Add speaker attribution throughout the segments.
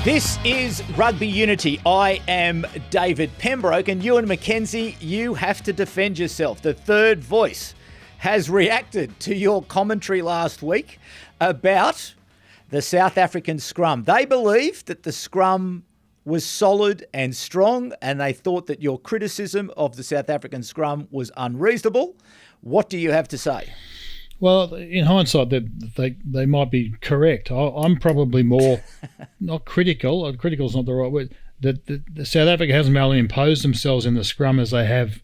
Speaker 1: This is Rugby Unity. I am David Pembroke, and Ewen McKenzie, you have to defend yourself. The third voice has reacted to your commentary last week about the South African scrum. They believed that the scrum was solid and strong, and they thought that your criticism of the South African scrum was unreasonable. What do you have to say?
Speaker 2: Well, in hindsight, they might be correct. I'm probably more not critical. Critical is not the right word. That the South Africa hasn't been able to impose themselves in the scrum as they have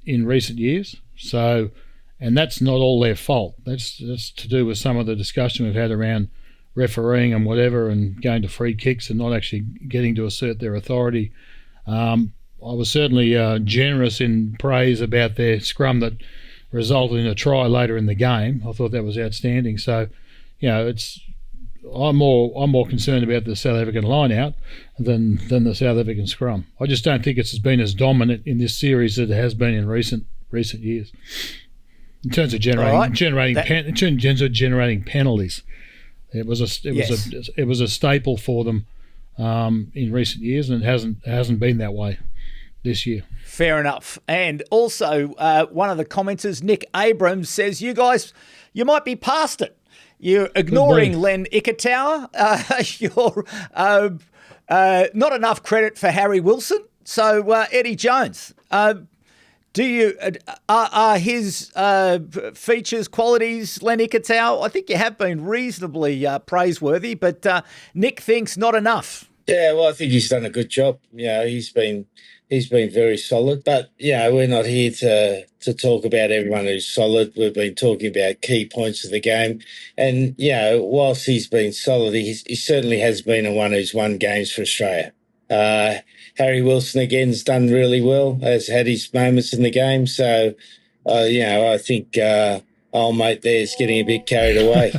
Speaker 2: in recent years. So, and that's not all their fault. That's to do with some of the discussion we've had around refereeing and whatever, and going to free kicks and not actually getting to assert their authority. I was certainly generous in praise about their scrum that resulted in a try later in the game. I thought that was outstanding. So, you know, I'm more concerned about the South African line-out than the South African scrum. I just don't think it's been as dominant in this series as it has been in recent years. In terms of generating penalties, it was a staple for them in recent years, and it hasn't been that way this year.
Speaker 1: Fair enough. And also, one of the commenters, Nick Abrams, says, you guys, you might be past it. You're ignoring Len Ikitau. You're not enough credit for Harry Wilson. So, Eddie Jones, do you are his features, qualities, Len Ikitau? I think you have been reasonably praiseworthy, but Nick thinks not enough.
Speaker 3: Yeah, well, I think he's done a good job. You know, he's been very solid. But, you know, we're not here to talk about everyone who's solid. We've been talking about key points of the game. And, you know, whilst he's been solid, he certainly has been a one who's won games for Australia. Harry Wilson, again, has done really well, has had his moments in the game. So, you know, I think old mate there's getting a bit carried away.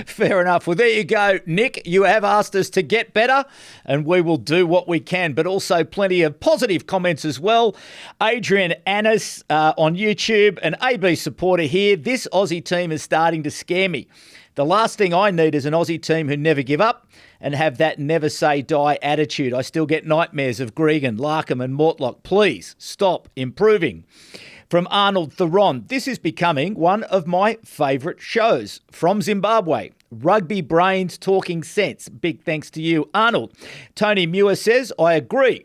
Speaker 1: Fair enough. Well, there you go, Nick. You have asked us to get better, and we will do what we can, but also plenty of positive comments as well. Adrian Annis on YouTube, an AB supporter here. This Aussie team is starting to scare me. The last thing I need is an Aussie team who never give up and have that never say die attitude. I still get nightmares of Gregan, Larkham and Mortlock. Please stop improving. From Arnold Theron, this is becoming one of my favourite shows. From Zimbabwe, Rugby Brains Talking Sense. Big thanks to you, Arnold. Tony Muir says, I agree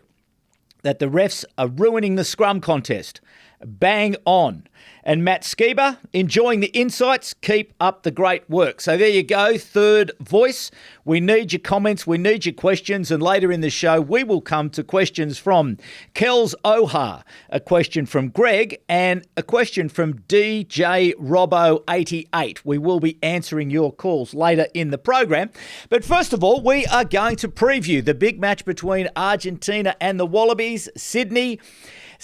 Speaker 1: that the refs are ruining the scrum contest. Bang on. And Matt Skiba, enjoying the insights. Keep up the great work. So there you go, third voice. We need your comments. We need your questions. And later in the show, we will come to questions from Kells Ohar, a question from Greg, and a question from DJ Robbo88. We will be answering your calls later in the program. But first of all, we are going to preview the big match between Argentina and the Wallabies, Sydney,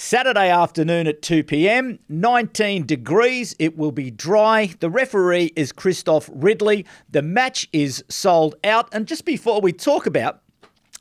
Speaker 1: Saturday afternoon at 2 p.m, 19 degrees. It will be dry. The referee is Christoph Ridley. The match is sold out. And just before we talk about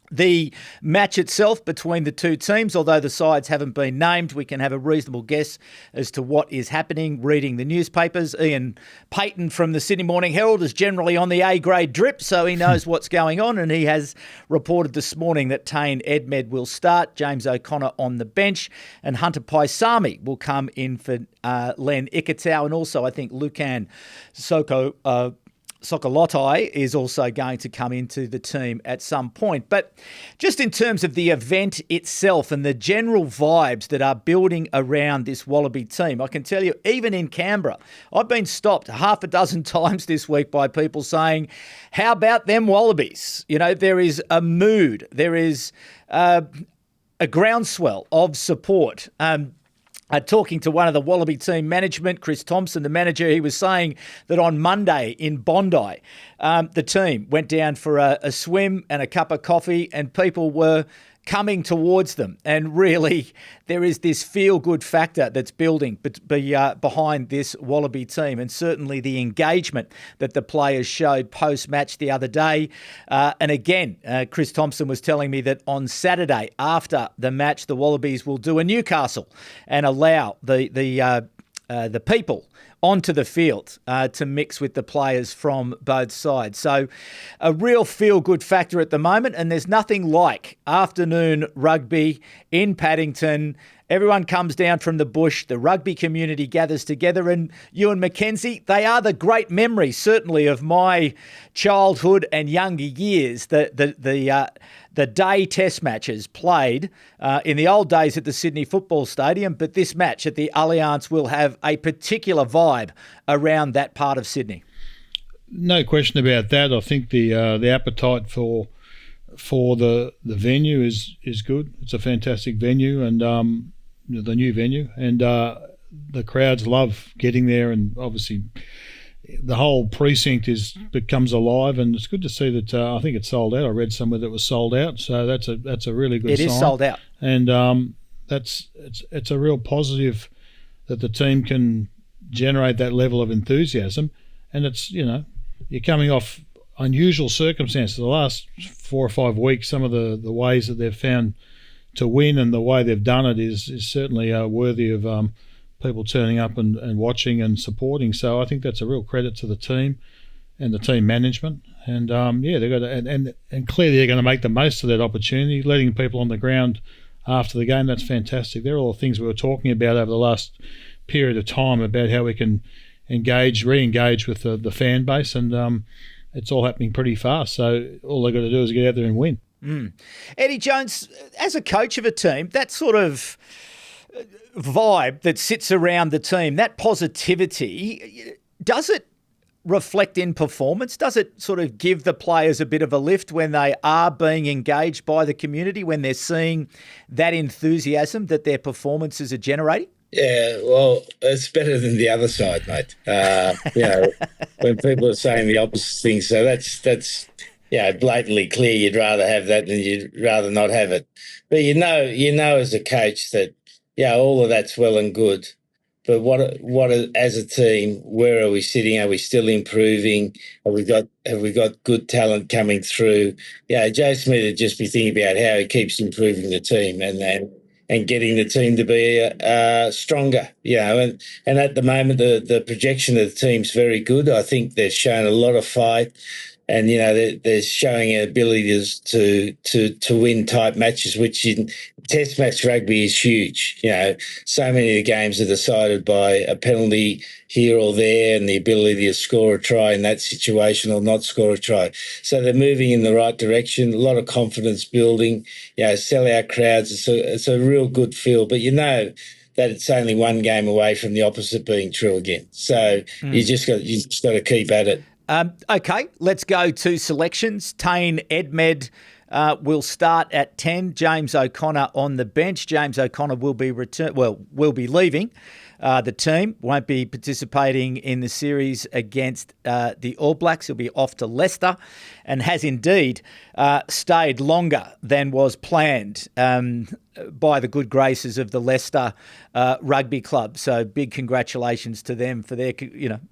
Speaker 1: the match itself between the two teams, although the sides haven't been named, we can have a reasonable guess as to what is happening reading the newspapers. Ian Payton from the Sydney Morning Herald is generally on the A-grade drip, so he knows what's going on, and he has reported this morning that Tane Edmed will start, James O'Connor on the bench, and Hunter Paisami will come in for Len Ikitau, and also I think Lucan Sokolotai is also going to come into the team at some point. But just in terms of the event itself and the general vibes that are building around this Wallaby team, I can tell you, even in Canberra, I've been stopped half a dozen times this week by people saying, how about them Wallabies? You know, there is a mood. There is a groundswell of support. Talking to one of the Wallaby team management, Chris Thompson, the manager, he was saying that on Monday in Bondi, the team went down for a swim and a cup of coffee, and people were coming towards them. And really, there is this feel-good factor that's building behind this Wallaby team, and certainly the engagement that the players showed post-match the other day. And again, Chris Thompson was telling me that on Saturday, after the match, the Wallabies will do a Newcastle and allow the the people onto the field to mix with the players from both sides. So a real feel-good factor at the moment, and there's nothing like afternoon rugby in Paddington. Everyone comes down from the bush, the rugby community gathers together, and Ewen McKenzie, they are the great memories, certainly, of my childhood and younger years. The day test matches played in the old days at the Sydney Football Stadium, but this match at the Allianz will have a particular vibe around that part of Sydney.
Speaker 2: No question about that. I think the appetite for the venue is good. It's a fantastic venue, and the new venue, and the crowds love getting there, and obviously the whole precinct becomes alive, and it's good to see that. I think it's sold out. I read somewhere that it was sold out, so that's a really good sign.
Speaker 1: It is sold out,
Speaker 2: and it's a real positive that the team can generate that level of enthusiasm, and it's you're coming off unusual circumstances. The last 4 or 5 weeks, some of the ways that they've found to win and the way they've done it is certainly worthy of people turning up and watching and supporting. So I think that's a real credit to the team and the team management. And they've got to, and clearly they're going to make the most of that opportunity, letting people on the ground after the game. That's fantastic. They're all the things we were talking about over the last period of time about how we can re-engage with the fan base, and it's all happening pretty fast. So all they've got to do is get out there and win.
Speaker 1: Eddie Jones, as a coach of a team, that sort of vibe that sits around the team, that positivity, does it reflect in performance? Does it sort of give the players a bit of a lift when they are being engaged by the community, when they're seeing that enthusiasm that their performances are generating?
Speaker 3: Yeah, well, it's better than the other side, mate. When people are saying the opposite thing, so that's blatantly clear. You'd rather have that than you'd rather not have it. But you know as a coach that all of that's well and good. But what as a team, where are we sitting? Are we still improving? Have we got good talent coming through? Joe Smith would just be thinking about how he keeps improving the team and getting the team to be stronger. And at the moment the projection of the team's very good. I think they've shown a lot of fight. And they're showing an ability to win type matches, which in Test match rugby is huge. So many of the games are decided by a penalty here or there, and the ability to score a try in that situation or not score a try. So they're moving in the right direction. A lot of confidence building. Sell-out crowds. It's a real good feel. But that it's only one game away from the opposite being true again. So you just got to keep at it.
Speaker 1: Okay, let's go to selections. Tane Edmed will start at 10. James O'Connor on the bench. James O'Connor will be leaving the team. Won't be participating in the series against the All Blacks. He'll be off to Leicester, and has indeed stayed longer than was planned by the good graces of the Leicester Rugby Club. So big congratulations to them for their,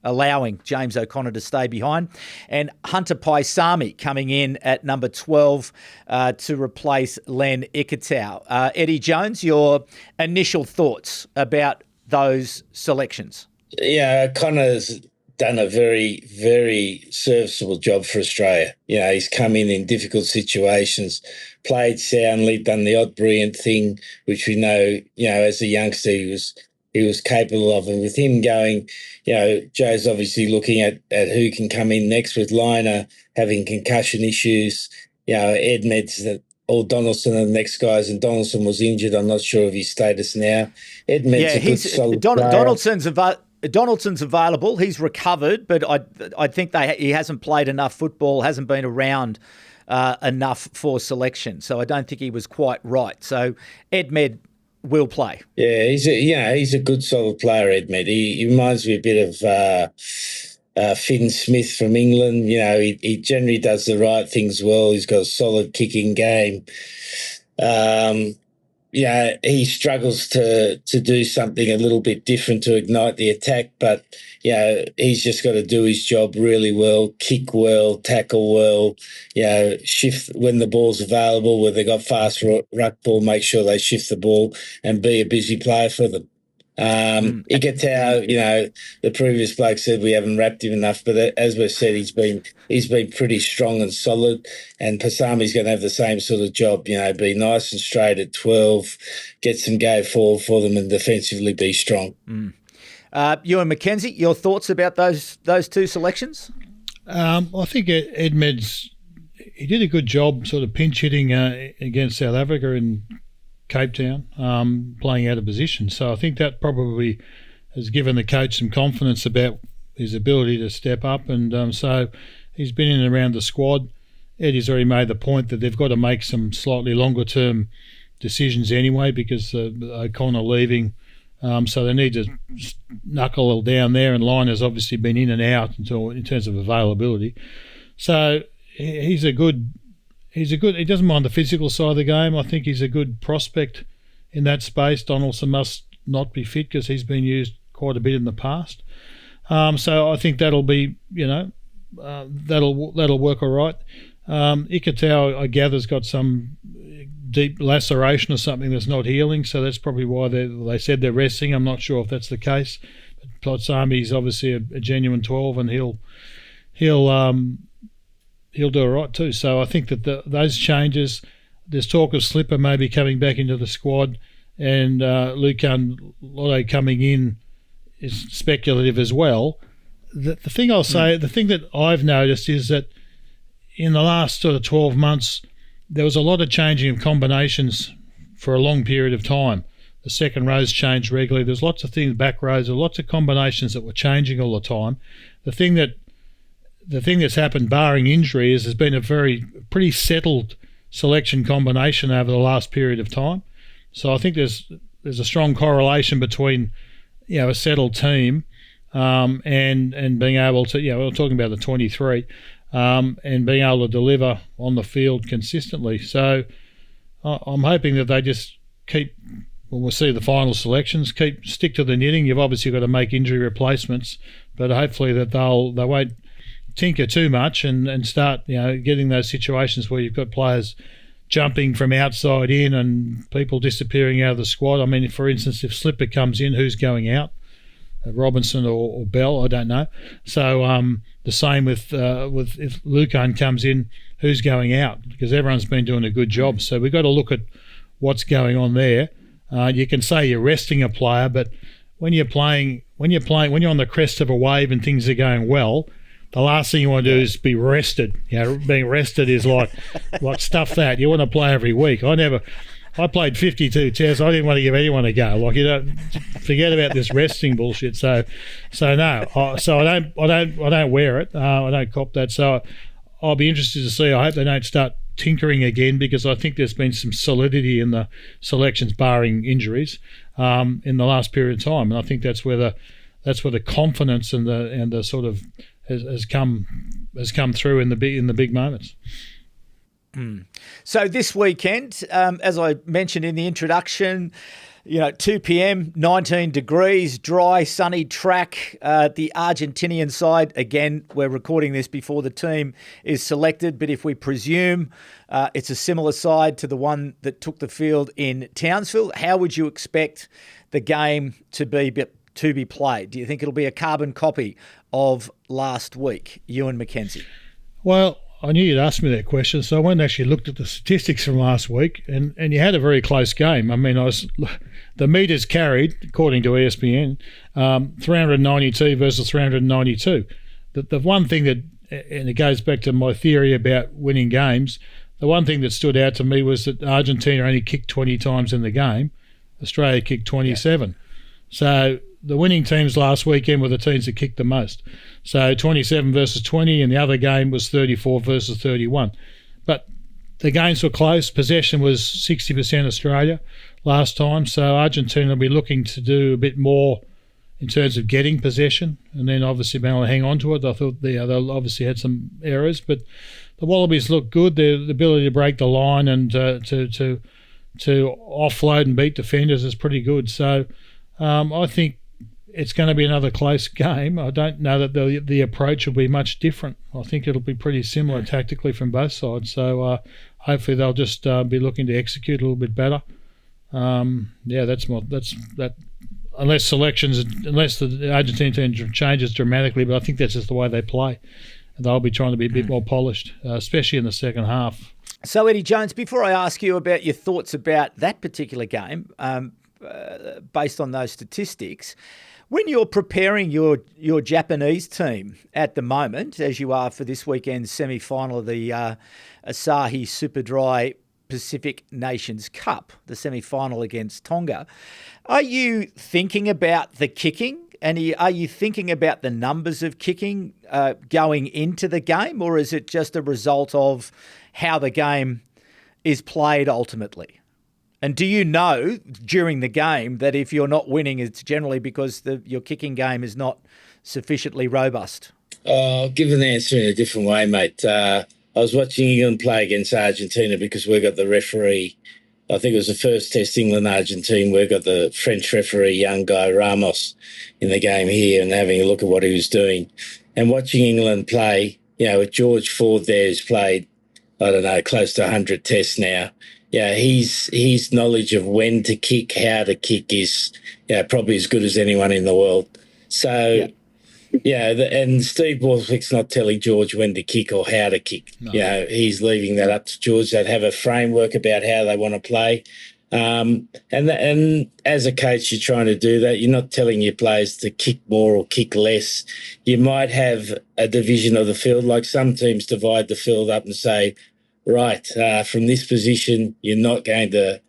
Speaker 1: allowing James O'Connor to stay behind. And Hunter Paisami coming in at number 12 to replace Len Ikitau. Eddie Jones, your initial thoughts about those selections?
Speaker 3: O'Connor's done a very, very serviceable job for Australia. He's come in difficult situations, played soundly, done the odd brilliant thing, which we know, as a youngster he was capable of. And with him going, Joe's obviously looking at who can come in next, with Liner having concussion issues. Edmed's or Donaldson are the next guys, and Donaldson was injured. I'm not sure of his status now. Edmed's a good solid player.
Speaker 1: Donaldson's available. He's recovered, but I think he hasn't played enough football, hasn't been around enough for selection. So I don't think he was quite right. So Edmed will play.
Speaker 3: Yeah, he's a good solid player, Edmed. He reminds me a bit of Finn Smith from England. He generally does the right things well. He's got a solid kicking game. He struggles to do something a little bit different to ignite the attack, but he's just got to do his job really well, kick well, tackle well, shift when the ball's available, where they got fast ruck ball, make sure they shift the ball and be a busy player for them. Iketau, the previous bloke said we haven't wrapped him enough, but as we've said, he's been pretty strong and solid. And Paisami's going to have the same sort of job, be nice and straight at 12, get some go forward for them, and defensively be strong.
Speaker 1: Ewen McKenzie, your thoughts about those two selections?
Speaker 2: I think Edmed's he did a good job, sort of pinch hitting against South Africa in Cape Town, playing out of position. So I think that probably has given the coach some confidence about his ability to step up. And so he's been in and around the squad. Eddie's already made the point that they've got to make some slightly longer-term decisions anyway because O'Connor leaving. So they need to knuckle down there, and Line has obviously been in and out in terms of availability. So he doesn't mind the physical side of the game. I think he's a good prospect in that space. Donaldson must not be fit because he's been used quite a bit in the past. So I think that'll be, that'll work all right. Iketau, I gather, has got some deep laceration or something that's not healing, so that's probably why they said they're resting. I'm not sure if that's the case. But Paisami is obviously a genuine 12, and he'll do all right too. So I think that those changes, there's talk of Slipper maybe coming back into the squad, and Lucan Lotto coming in is speculative as well. The thing I'll say, the thing that I've noticed is that in the last sort of 12 months, there was a lot of changing of combinations for a long period of time. The second rows changed regularly. There's lots of things, back rows, there were lots of combinations that were changing all the time. The thing that's happened, barring injury, is there's been a pretty settled selection combination over the last period of time. So I think there's a strong correlation between a settled team and being able to, we're talking about the 23, and being able to deliver on the field consistently. So I'm hoping that they just keep, when we'll see the final selections, stick to the knitting. You've obviously got to make injury replacements, but hopefully that they won't tinker too much and start getting those situations where you've got players jumping from outside in and people disappearing out of the squad. I mean, for instance, if Slipper comes in, who's going out? Robinson or Bell, I don't know. So the same with if Lucan comes in, who's going out? Because everyone's been doing a good job. So we've got to look at what's going on there. You can say you're resting a player, but when you're on the crest of a wave and things are going well, the last thing you want to do is be rested. Being rested is like stuff that you want to play every week. I played 52 tests. I didn't want to give anyone a go. Forget about this resting bullshit. So no. I don't wear it. I don't cop that. So I'll be interested to see. I hope they don't start tinkering again, because I think there's been some solidity in the selections, barring injuries, in the last period of time. And I think that's where the confidence and the sort of has come through in the big moments.
Speaker 1: So this weekend, as I mentioned in the introduction, 2 p.m, 19 degrees, dry, sunny track. The Argentinian side, again, we're recording this before the team is selected, but if we presume it's a similar side to the one that took the field in Townsville, how would you expect the game to be played? Do you think it'll be a carbon copy of last week? Ewen McKenzie.
Speaker 2: Well, I knew you'd ask me that question, so I went and actually looked at the statistics from last week, and you had a very close game. I mean, the metres carried, according to ESPN, 392 versus 392. The one thing that, and it goes back to my theory about winning games, the one thing that stood out to me was that Argentina only kicked 20 times in the game. Australia kicked 27. Yeah. So the winning teams last weekend were the teams that kicked the most. So 27 versus 20, and the other game was 34 versus 31. But the games were close. Possession was 60% Australia last time. So Argentina will be looking to do a bit more in terms of getting possession, and then obviously being able to hang on to it. I thought they obviously had some errors, but the Wallabies looked good. Their ability to break the line and to offload and beat defenders is pretty good. So I think it's going to be another close game. I don't know that the approach will be much different. I think it'll be pretty similar tactically from both sides. So hopefully they'll just be looking to execute a little bit better. unless the Argentina team changes dramatically, but I think that's just the way they play. They'll be trying to be a bit more polished, especially in the second half.
Speaker 1: So, Eddie Jones, before I ask you about your thoughts about that particular game, based on those statistics, when you're preparing your Japanese team at the moment, as you are for this weekend's semi-final of the Asahi Super Dry Pacific Nations Cup, the semi-final against Tonga, are you thinking about the kicking? And are you thinking about the numbers of kicking going into the game, or is it just a result of how the game is played ultimately? And do you know during the game that if you're not winning, it's generally because your kicking game is not sufficiently robust?
Speaker 3: I'll give an answer in a different way, mate. I was watching England play against Argentina because we got the referee. I think it was the first test England-Argentina. We got the French referee, young guy Ramos, in the game here and having a look at what he was doing. And watching England play, with George Ford there, who's played, I don't know, close to 100 tests now. His knowledge of when to kick, how to kick is probably as good as anyone in the world. So, and Steve Borthwick's not telling George when to kick or how to kick. No. He's leaving that up to George. They'd have a framework about how they want to play. And as a coach, you're trying to do that. You're not telling your players to kick more or kick less. You might have a division of the field, like some teams divide the field up and say, right, from this position, you're not going to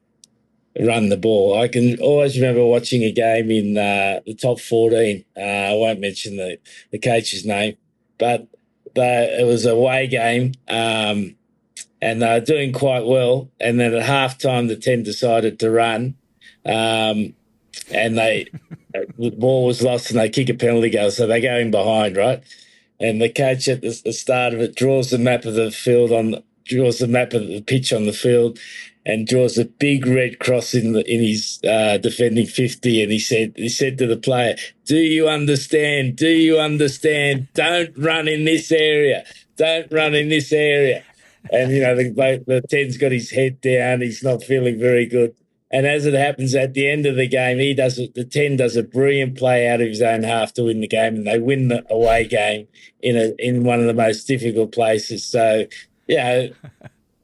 Speaker 3: run the ball. I can always remember watching a game in the top 14. I won't mention the coach's name, but it was a away game, and they were doing quite well. And then at halftime, the 10 decided to run, and the ball was lost, and they kick a penalty goal, so they go in behind, right? And the coach at the start of it draws the map of the field draws the map of the pitch on the field, and draws a big red cross in his defending 50, and he said to the player, "Do you understand? Do you understand? Don't run in this area. Don't run in this area." And the 10's got his head down. He's not feeling very good. And as it happens, at the end of the game, the 10 does a brilliant play out of his own half to win the game, and they win the away game in one of the most difficult places. So,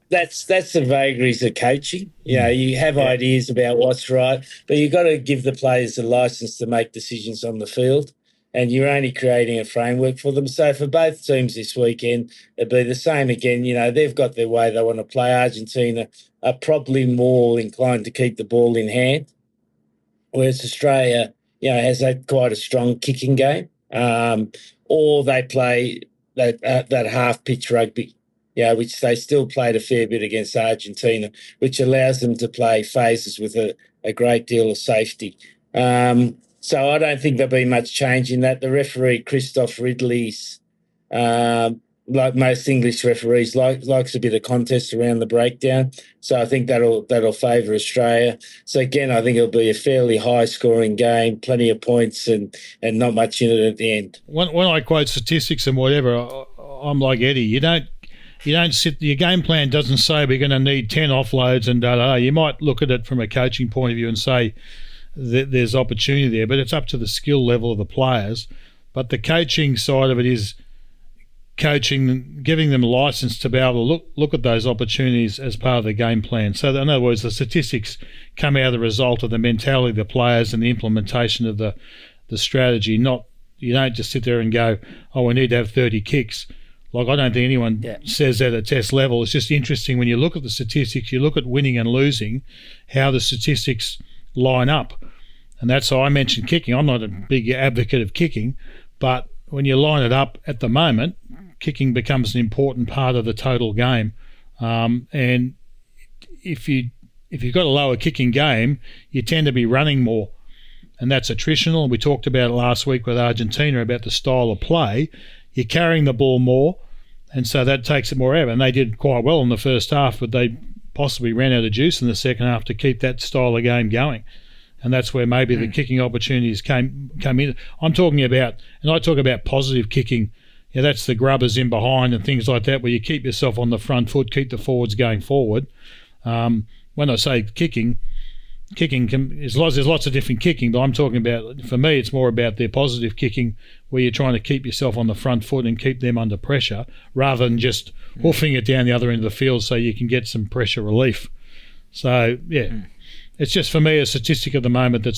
Speaker 3: That's the vagaries of coaching. You have ideas about what's right, but you've got to give the players the license to make decisions on the field, and you're only creating a framework for them. So for both teams this weekend, it'll be the same again. They've got their way they want to play. Argentina are probably more inclined to keep the ball in hand, whereas Australia, has had quite a strong kicking game, or they play that half-pitch rugby. Which they still played a fair bit against Argentina, which allows them to play phases with a great deal of safety. So I don't think there'll be much change in that. The referee, Christoph Ridley's, like most English referees, likes a bit of contest around the breakdown. So I think that'll favour Australia. So again, I think it'll be a fairly high-scoring game, plenty of points, and not much in it at the end.
Speaker 2: When I quote statistics and whatever, I'm like Eddie. You don't sit. Your game plan doesn't say we're going to need 10 offloads and da. You might look at it from a coaching point of view and say that there's opportunity there, but it's up to the skill level of the players. But the coaching side of it is coaching, giving them a license to be able to look at those opportunities as part of the game plan. So in other words, the statistics come out of the result of the mentality of the players and the implementation of the strategy. You don't just sit there and go, we need to have 30 kicks. Like, I don't think anyone says that at test level. It's just interesting when you look at the statistics, you look at winning and losing, how the statistics line up. And that's how I mentioned kicking. I'm not a big advocate of kicking, but when you line it up at the moment, kicking becomes an important part of the total game. And if you've got a lower kicking game, you tend to be running more. And that's attritional. We talked about it last week with Argentina about the style of play. You're carrying the ball more, and so that takes it more out. And they did quite well in the first half, but they possibly ran out of juice in the second half to keep that style of game going. And that's where maybe the kicking opportunities came in. I'm talking about, and I talk about positive kicking. That's the grubbers in behind and things like that, where you keep yourself on the front foot, keep the forwards going forward. When I say kicking, kicking there's lots of different kicking, but I'm talking about, for me, it's more about their positive kicking, where you're trying to keep yourself on the front foot and keep them under pressure, rather than just hoofing it down the other end of the field so you can get some pressure relief. So it's just, for me, a statistic at the moment that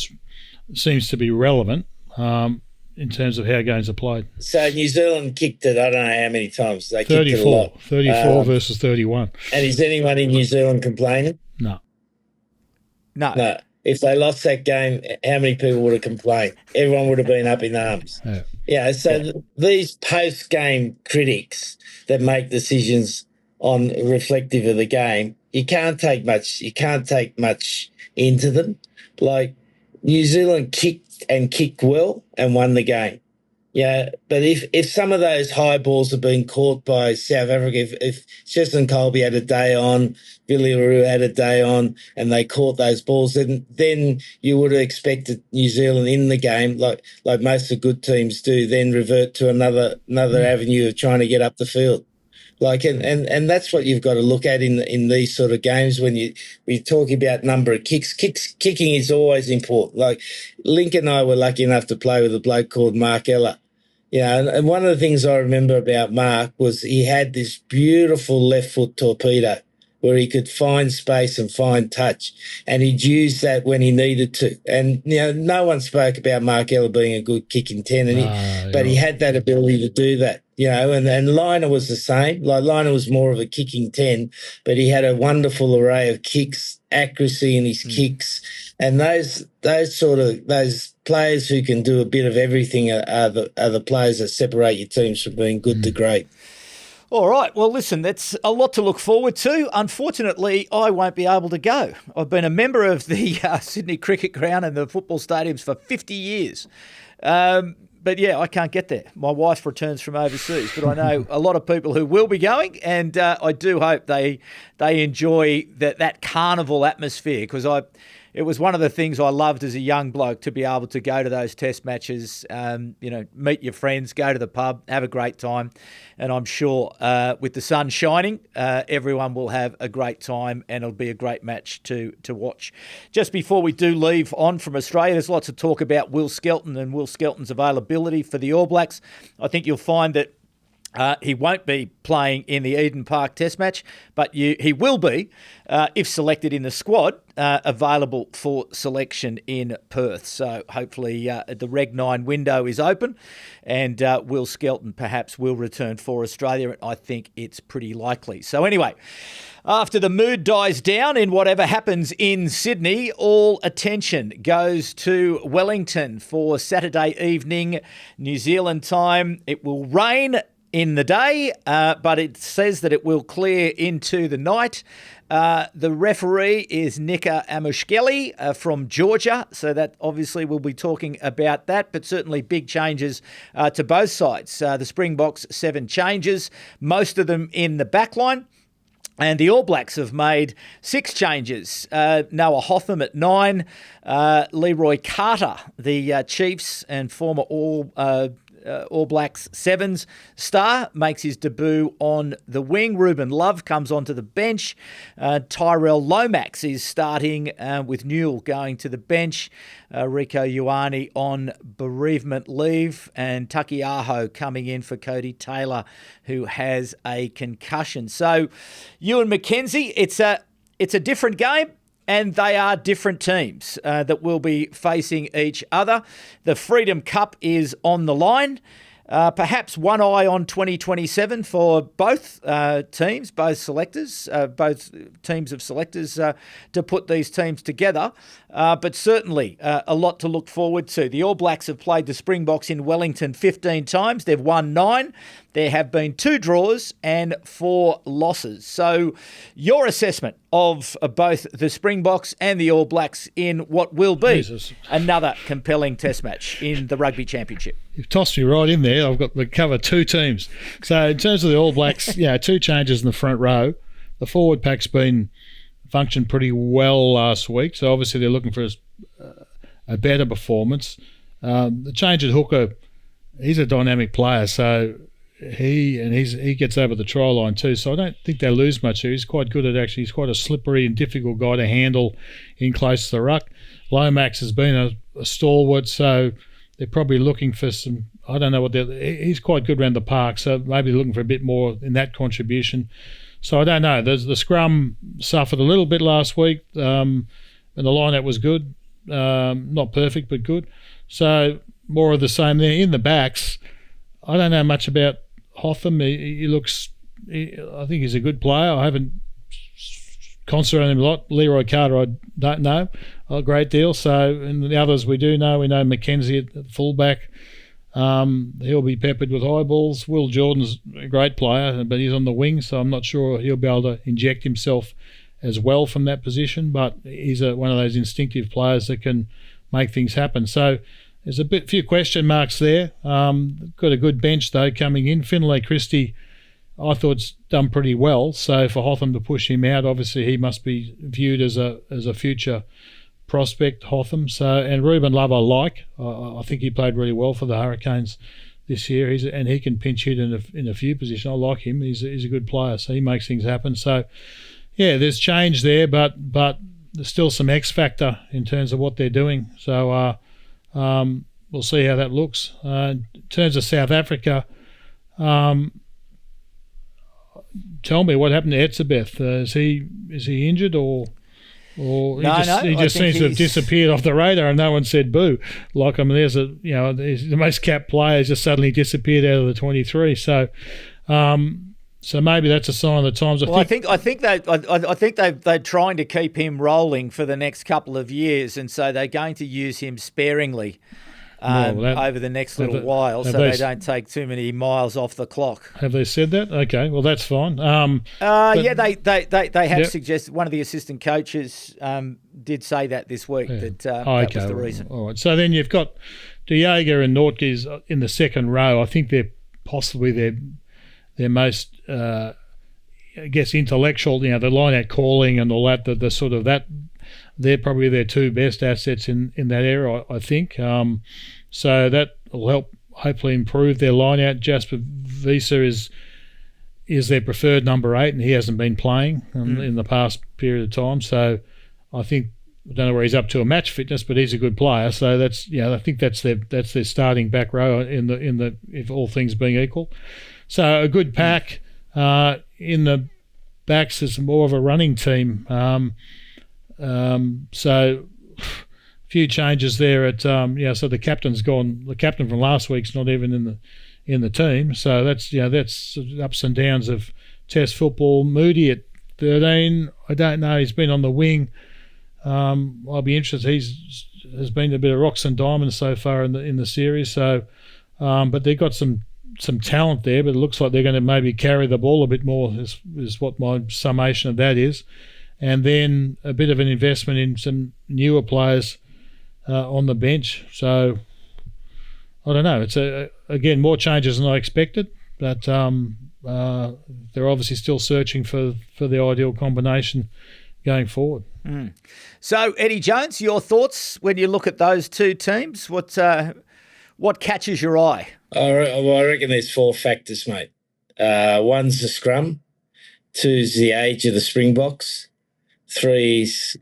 Speaker 2: seems to be relevant in terms of how games are played.
Speaker 3: So New Zealand kicked it, I don't know how many times. They kicked it a lot.
Speaker 2: 34 versus 31.
Speaker 3: And is anyone in New Zealand complaining?
Speaker 2: No.
Speaker 3: No. If they lost that game, how many people would have complained? Everyone would have been up in arms. These post-game critics that make decisions on reflective of the game, you can't take much into them. Like, New Zealand kicked well and won the game. Yeah, but if some of those high balls have been caught by South Africa, if Cheslin Colby had a day on, Billy LaRue had a day on, and they caught those balls, then you would have expected New Zealand in the game, like most of the good teams do, then revert to another avenue of trying to get up the field. Like, and that's what you've got to look at in these sort of games when you're talking about number of kicks. Kicking is always important. Like, Link and I were lucky enough to play with a bloke called Mark Ella. And one of the things I remember about Mark was he had this beautiful left foot torpedo where he could find space and find touch, and he'd use that when he needed to. And, no one spoke about Mark Ella being a good kicking 10, but he had that ability to do that. And Liner was the same. Like, Liner was more of a kicking 10, but he had a wonderful array of kicks, accuracy in his kicks. And those players who can do a bit of everything are the players that separate your teams from being good to great.
Speaker 1: All right. Well, listen, that's a lot to look forward to. Unfortunately, I won't be able to go. I've been a member of the Sydney Cricket Ground and the football stadiums for 50 years. But yeah, I can't get there. My wife returns from overseas, but I know a lot of people who will be going, and I do hope they enjoy that carnival atmosphere, because it was one of the things I loved as a young bloke, to be able to go to those test matches, meet your friends, go to the pub, have a great time. And I'm sure with the sun shining, everyone will have a great time, and it'll be a great match to watch. Just before we do leave on from Australia, there's lots of talk about Will Skelton and Will Skelton's availability for the All Blacks. I think you'll find that he won't be playing in the Eden Park Test match, but he will be, if selected in the squad, available for selection in Perth. So hopefully the Reg 9 window is open, and Will Skelton perhaps will return for Australia. I think it's pretty likely. So anyway, after the mood dies down in whatever happens in Sydney, all attention goes to Wellington for Saturday evening, New Zealand time. It will rain in the day, but it says that it will clear into the night. The referee is Nika Amushkeli from Georgia, so that obviously we'll be talking about that, but certainly big changes to both sides. The Springboks, 7 changes, most of them in the back line. And the All Blacks have made 6 changes. Noah Hotham at 9. Leroy Carter, the Chiefs and former All Blacks 7s star, makes his debut on the wing. Ruben Love comes onto the bench. Tyrell Lomax is starting with Newell going to the bench. Rico Ioane on bereavement leave, and Takiaho coming in for Cody Taylor, who has a concussion. So Ewen McKenzie, it's a different game. And they are different teams that will be facing each other. The Freedom Cup is on the line. Perhaps one eye on 2027 for both teams, both selectors, both teams of selectors to put these teams together. But certainly a lot to look forward to. The All Blacks have played the Springboks in Wellington 15 times. They've won 9. There have been 2 draws and 4 losses. So your assessment of both the Springboks and the All Blacks in what will be another compelling test match in the Rugby Championship.
Speaker 2: You've tossed me right in there. I've got to cover 2 teams. So in terms of the All Blacks, 2 changes in the front row. The forward pack's functioned pretty well last week, so obviously they're looking for a better performance. The change at hooker, he's a dynamic player, so he gets over the try line too. So I don't think they lose much here. He's quite good at actually. He's quite a slippery and difficult guy to handle in close to the ruck. Lomax has been a stalwart, so they're probably looking for some. I don't know what he's quite good around the park, so maybe looking for a bit more in that contribution. So I don't know. The scrum suffered a little bit last week, and the line-out was good. Not perfect, but good. So more of the same there. In the backs, I don't know much about Hotham. He looks. I think he's a good player. I haven't concentrated on him a lot. Leroy Carter, I don't know a great deal. So, and the others we do know. We know McKenzie at fullback. He'll be peppered with eyeballs. Will Jordan's a great player, but he's on the wing, so I'm not sure he'll be able to inject himself as well from that position. But he's one of those instinctive players that can make things happen. So there's a few question marks there. Got a good bench though coming in. Finlay Christie, I thought's done pretty well. So for Hotham to push him out, obviously he must be viewed as a future prospect, Hotham. So, and Ruben Love I like. I think he played really well for the Hurricanes this year. And he can pinch hit in a few positions. I like him. He's a good player, so he makes things happen. So yeah, there's change there, but there's still some X factor in terms of what they're doing. So we'll see how that looks. In terms of South Africa, tell me what happened to Etzebeth. Is he injured or he just seems to have disappeared off the radar and no one said boo? Like, I mean, there's the most capped player just suddenly disappeared out of the 23. So maybe that's a sign of the times.
Speaker 1: I think they're trying to keep him rolling for the next couple of years, and so they're going to use him sparingly over the next little while, so they don't take too many miles off the clock.
Speaker 2: Have they said that? Okay, well that's fine.
Speaker 1: They have suggested. One of the assistant coaches did say that this week that was the reason.
Speaker 2: All right. So then you've got De Jager and Noortjes in the second row. I think they're possibly their most, I guess, intellectual. The line-out calling and all that. The sort of that. They're probably their two best assets in that area, I think. So that will help hopefully improve their line-out. Jasper Visa is their preferred number 8, and he hasn't been playing in the past period of time. So I think, I don't know where he's up to a match fitness, but he's a good player. So that's, I think that's their starting back row in the if all things being equal. So a good pack. In the backs is more of a running team. So a few changes there at so the captain's gone. The captain from last week's not even in the team. So that's ups and downs of Test football. Moody at 13. I don't know. He's been on the wing. I'll be interested. Has been a bit of rocks and diamonds so far in the series. So, but they've got some talent there. But it looks like they're going to maybe carry the ball a bit more. Is what my summation of that is. And then a bit of an investment in some newer players on the bench. So I don't know. It's again more changes than I expected, but they're obviously still searching for the ideal combination going forward.
Speaker 1: So Eddie Jones, your thoughts when you look at those two teams? What catches your eye?
Speaker 3: I reckon there's 4 factors, mate. One's the scrum, 2's the age of the Springboks. 3's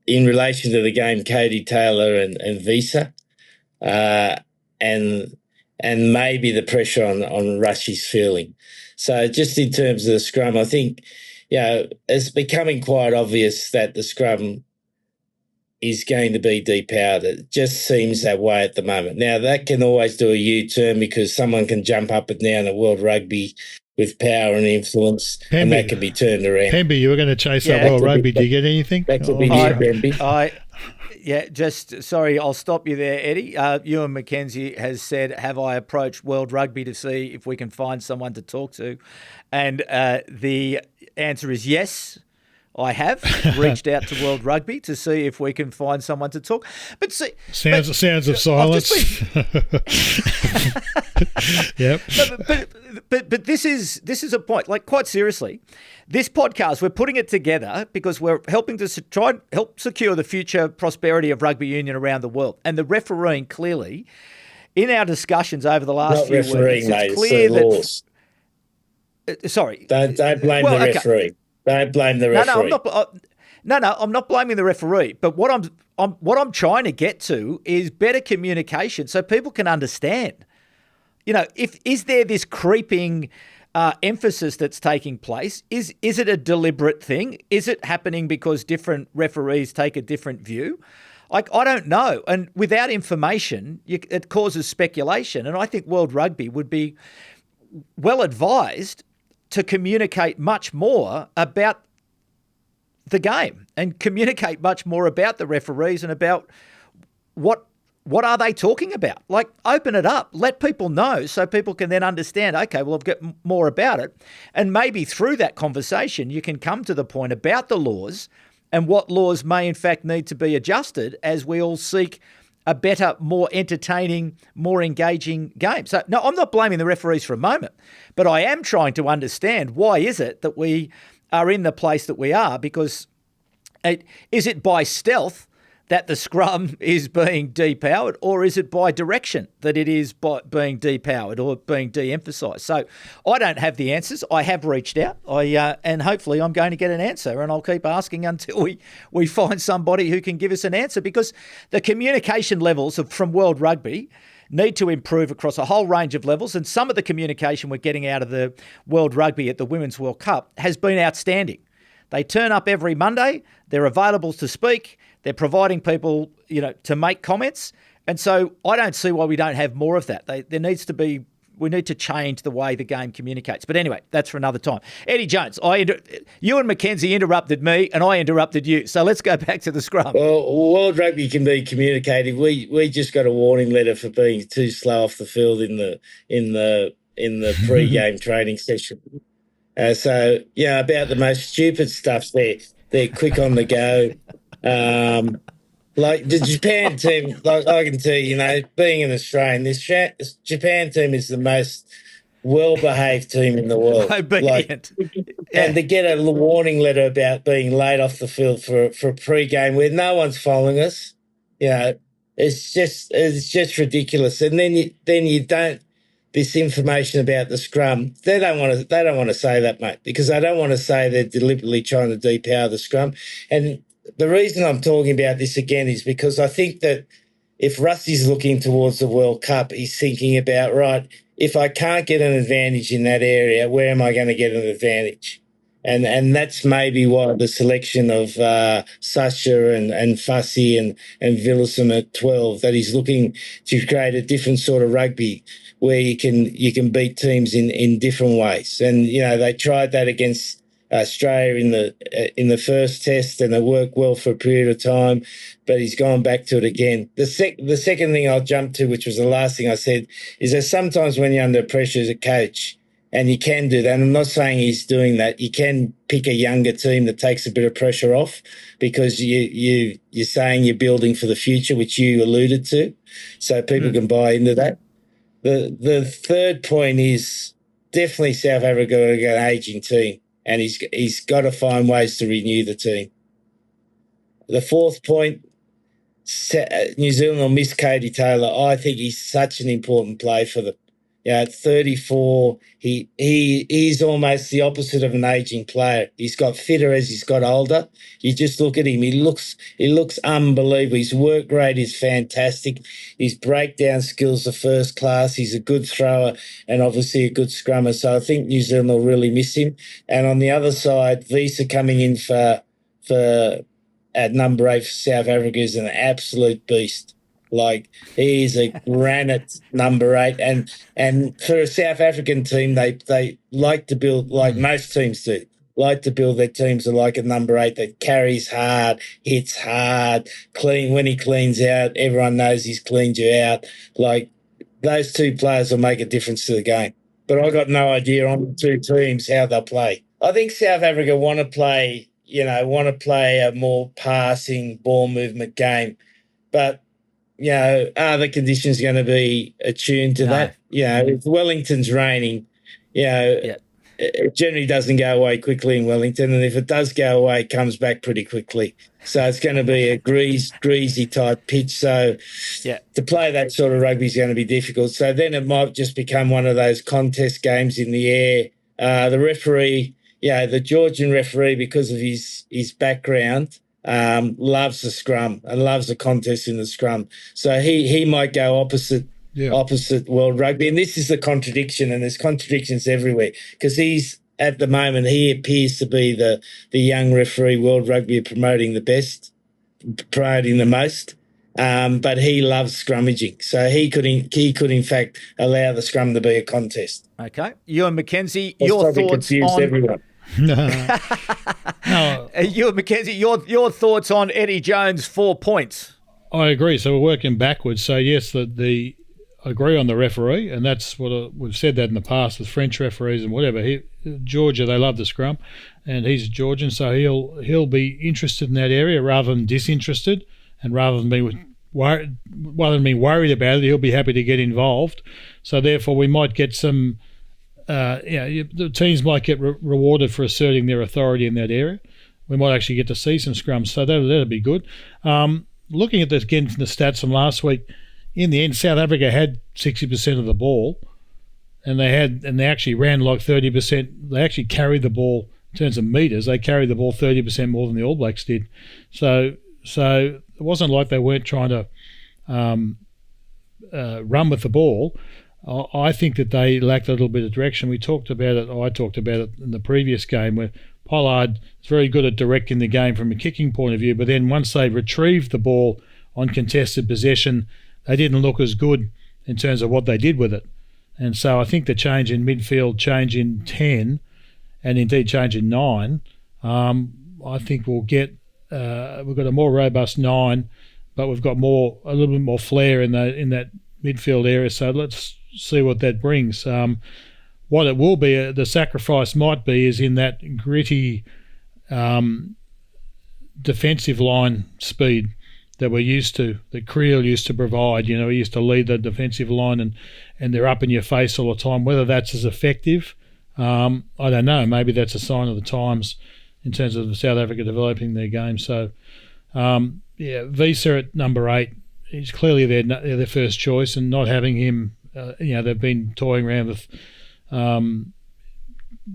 Speaker 3: in relation to the game, Cody Taylor and Visa, and maybe the pressure on Rushie's feeling. So just in terms of the scrum, I think it's becoming quite obvious that the scrum is going to be depowered. It just seems that way at the moment. Now that can always do a U-turn because someone can jump up and down at World Rugby with power and influence, and that can be turned around.
Speaker 2: Pemby, you were going to chase that World Rugby. Did you get anything?
Speaker 3: That could be Pemby.
Speaker 1: Sorry, I'll stop you there, Eddie. Ewen McKenzie has said, have I approached World Rugby to see if we can find someone to talk to? And the answer is yes. I have reached out to World Rugby to see if we can find someone to talk. But see,
Speaker 2: sounds of silence. Yep.
Speaker 1: But this is a point. Like, quite seriously, this podcast, we're putting it together because we're helping to try and help secure the future prosperity of rugby union around the world. And the refereeing clearly in our discussions over the last
Speaker 3: Not
Speaker 1: few weeks,
Speaker 3: refereeing, mate.
Speaker 1: it's
Speaker 3: It's
Speaker 1: clear
Speaker 3: the
Speaker 1: that.
Speaker 3: laws.
Speaker 1: Sorry.
Speaker 3: Don't blame the referee. Don't blame the referee.
Speaker 1: No, I'm not. No, I'm not blaming the referee. But what I'm trying to get to is better communication so people can understand. You know, is there this creeping emphasis that's taking place? Is it a deliberate thing? Is it happening because different referees take a different view? Like, I don't know. And without information, it causes speculation. And I think World Rugby would be well advised to communicate much more about the game and communicate much more about the referees and about what are they talking about? Like, open it up, let people know so people can then understand, okay, well, I've got more about it. And maybe through that conversation, you can come to the point about the laws and what laws may in fact need to be adjusted as we all seek a better, more entertaining, more engaging game. So, no, I'm not blaming the referees for a moment, but I am trying to understand why is it that we are in the place that we are, because is it by stealth that the scrum is being depowered, or is it by direction that it is being depowered or being de-emphasised? So I don't have the answers. I have reached out, and hopefully I'm going to get an answer, and I'll keep asking until we find somebody who can give us an answer, because the communication levels from World Rugby need to improve across a whole range of levels, and some of the communication we're getting out of the World Rugby at the Women's World Cup has been outstanding. They turn up every Monday, they're available to speak, they're providing people, to make comments. And so I don't see why we don't have more of that. We need to change the way the game communicates. But anyway, that's for another time. Eddie Jones, you and McKenzie interrupted me and I interrupted you. So let's go back to the scrum.
Speaker 3: Well, World Rugby can be communicative. We just got a warning letter for being too slow off the field in the pre-game training session. So, about the most stupid stuff, they're quick on the go. Like the Japan team, like I can tell you, being an Australian, this Japan team is the most well-behaved team in the world.
Speaker 1: Obedient.
Speaker 3: And to get a warning letter about being late off the field for a pre-game where no one's following us, it's just ridiculous. And then you don't. This information about the scrum, they don't want to say that, mate, because they don't want to say they're deliberately trying to depower the scrum. And the reason I'm talking about this again is because I think that if Rusty's looking towards the World Cup, he's thinking about, right, if I can't get an advantage in that area, where am I going to get an advantage? And that's maybe why the selection of Sasha and Fussy and Villison at 12, that he's looking to create a different sort of rugby where you can beat teams in different ways. And they tried that against Australia in the first test, and it worked well for a period of time, but he's gone back to it again. The second thing I'll jump to, which was the last thing I said, is that sometimes when you're under pressure as a coach, and you can do that, and I'm not saying he's doing that, you can pick a younger team that takes a bit of pressure off, because you're saying you're building for the future, which you alluded to, so people can buy into that. The third point is definitely South Africa got an ageing team, and he's got to find ways to renew the team. The fourth point, New Zealand will miss Cody Taylor. I think he's such an important play for them. At 34, he's almost the opposite of an aging player. He's got fitter as he's got older. You just look at him; he looks unbelievable. His work rate is fantastic. His breakdown skills are first class. He's a good thrower and obviously a good scrummer. So I think New Zealand will really miss him. And on the other side, Visa coming in for at number 8 for South Africa is an absolute beast. Like, he's a granite number 8, and for a South African team, they like to build, like most teams do, like to build their teams like a number 8 that carries hard, hits hard, clean. When he cleans out, everyone knows he's cleaned you out. Like, those two players will make a difference to the game. But I got no idea on the two teams how they'll play. I think South Africa want to play a more passing ball movement game, but are the conditions going to be attuned to that? If Wellington's raining,
Speaker 1: Yeah.
Speaker 3: it generally doesn't go away quickly in Wellington, and if it does go away, it comes back pretty quickly. So it's going to be a greasy type pitch. So to play that sort of rugby is going to be difficult. So then it might just become one of those contest games in the air. The referee, the Georgian referee, because of his background, loves the scrum and loves the contest in the scrum. So he might go opposite World Rugby. And this is the contradiction, and there's contradictions everywhere, because at the moment, he appears to be the young referee World Rugby promoting the most. But he loves scrummaging. So he could in fact allow the scrum to be a contest.
Speaker 1: Okay. Ewen McKenzie, your thoughts on
Speaker 3: everyone.
Speaker 1: No. Ewen McKenzie, your thoughts on Eddie Jones' 4 points?
Speaker 2: I agree. So we're working backwards. So yes, I agree on the referee, and that's what we've said that in the past with French referees and whatever. Georgia, they love the scrum, and he's Georgian, so he'll be interested in that area rather than disinterested, and rather than being worried about it, he'll be happy to get involved. So therefore, we might get some. The teams might get rewarded for asserting their authority in that area. We might actually get to see some scrums, so that'll be good. Looking at this again from the stats from last week, in the end, South Africa had 60% of the ball, and they actually ran like 30%. They actually carried the ball in terms of metres. They carried the ball 30% more than the All Blacks did. So it wasn't like they weren't trying to run with the ball. I think that they lacked a little bit of direction. I talked about it in the previous game, where Pollard is very good at directing the game from a kicking point of view, but then once they retrieved the ball on contested possession, they didn't look as good in terms of what they did with it. And so I think the change in midfield, change in 10, and indeed change in 9, I think we'll get we've got a more robust 9, but we've got a little bit more flair in that midfield area. So let's see what that brings. What it will be, the sacrifice might be, is in that gritty defensive line speed that we're used to, that Creel used to provide. He used to lead the defensive line, and they're up in your face all the time. Whether that's as effective, I don't know. Maybe that's a sign of the times in terms of South Africa developing their game. So, Visa at number 8 is clearly their first choice, and not having him, they've been toying around with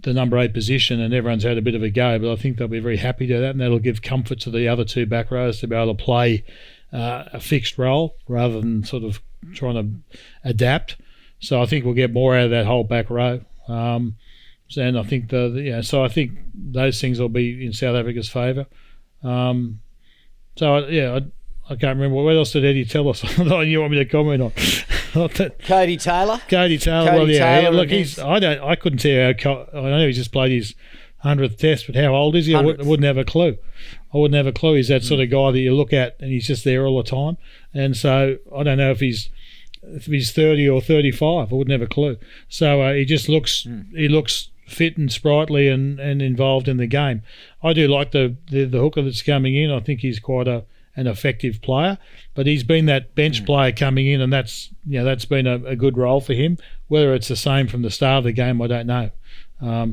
Speaker 2: the number 8 position, and everyone's had a bit of a go, but I think they'll be very happy to that, and that'll give comfort to the other 2 back rows to be able to play a fixed role rather than sort of trying to adapt. So I think we'll get more out of that whole back row. And I think so I think those things will be in South Africa's favour. I can't remember. What else did Eddie tell us? You want me to comment on?
Speaker 1: Cody Taylor.
Speaker 2: Taylor, look, I couldn't tell you how. I know he's just played his 100th test, but how old is he? I wouldn't have a clue. He's that sort of guy that you look at and he's just there all the time. And so I don't know if he's 30 or 35. I wouldn't have a clue. So he just looks fit and sprightly and involved in the game. I do like the hooker that's coming in. I think he's quite an effective player, but he's been that bench player coming in, and that's been a good role for him. Whether it's the same from the start of the game, I don't know.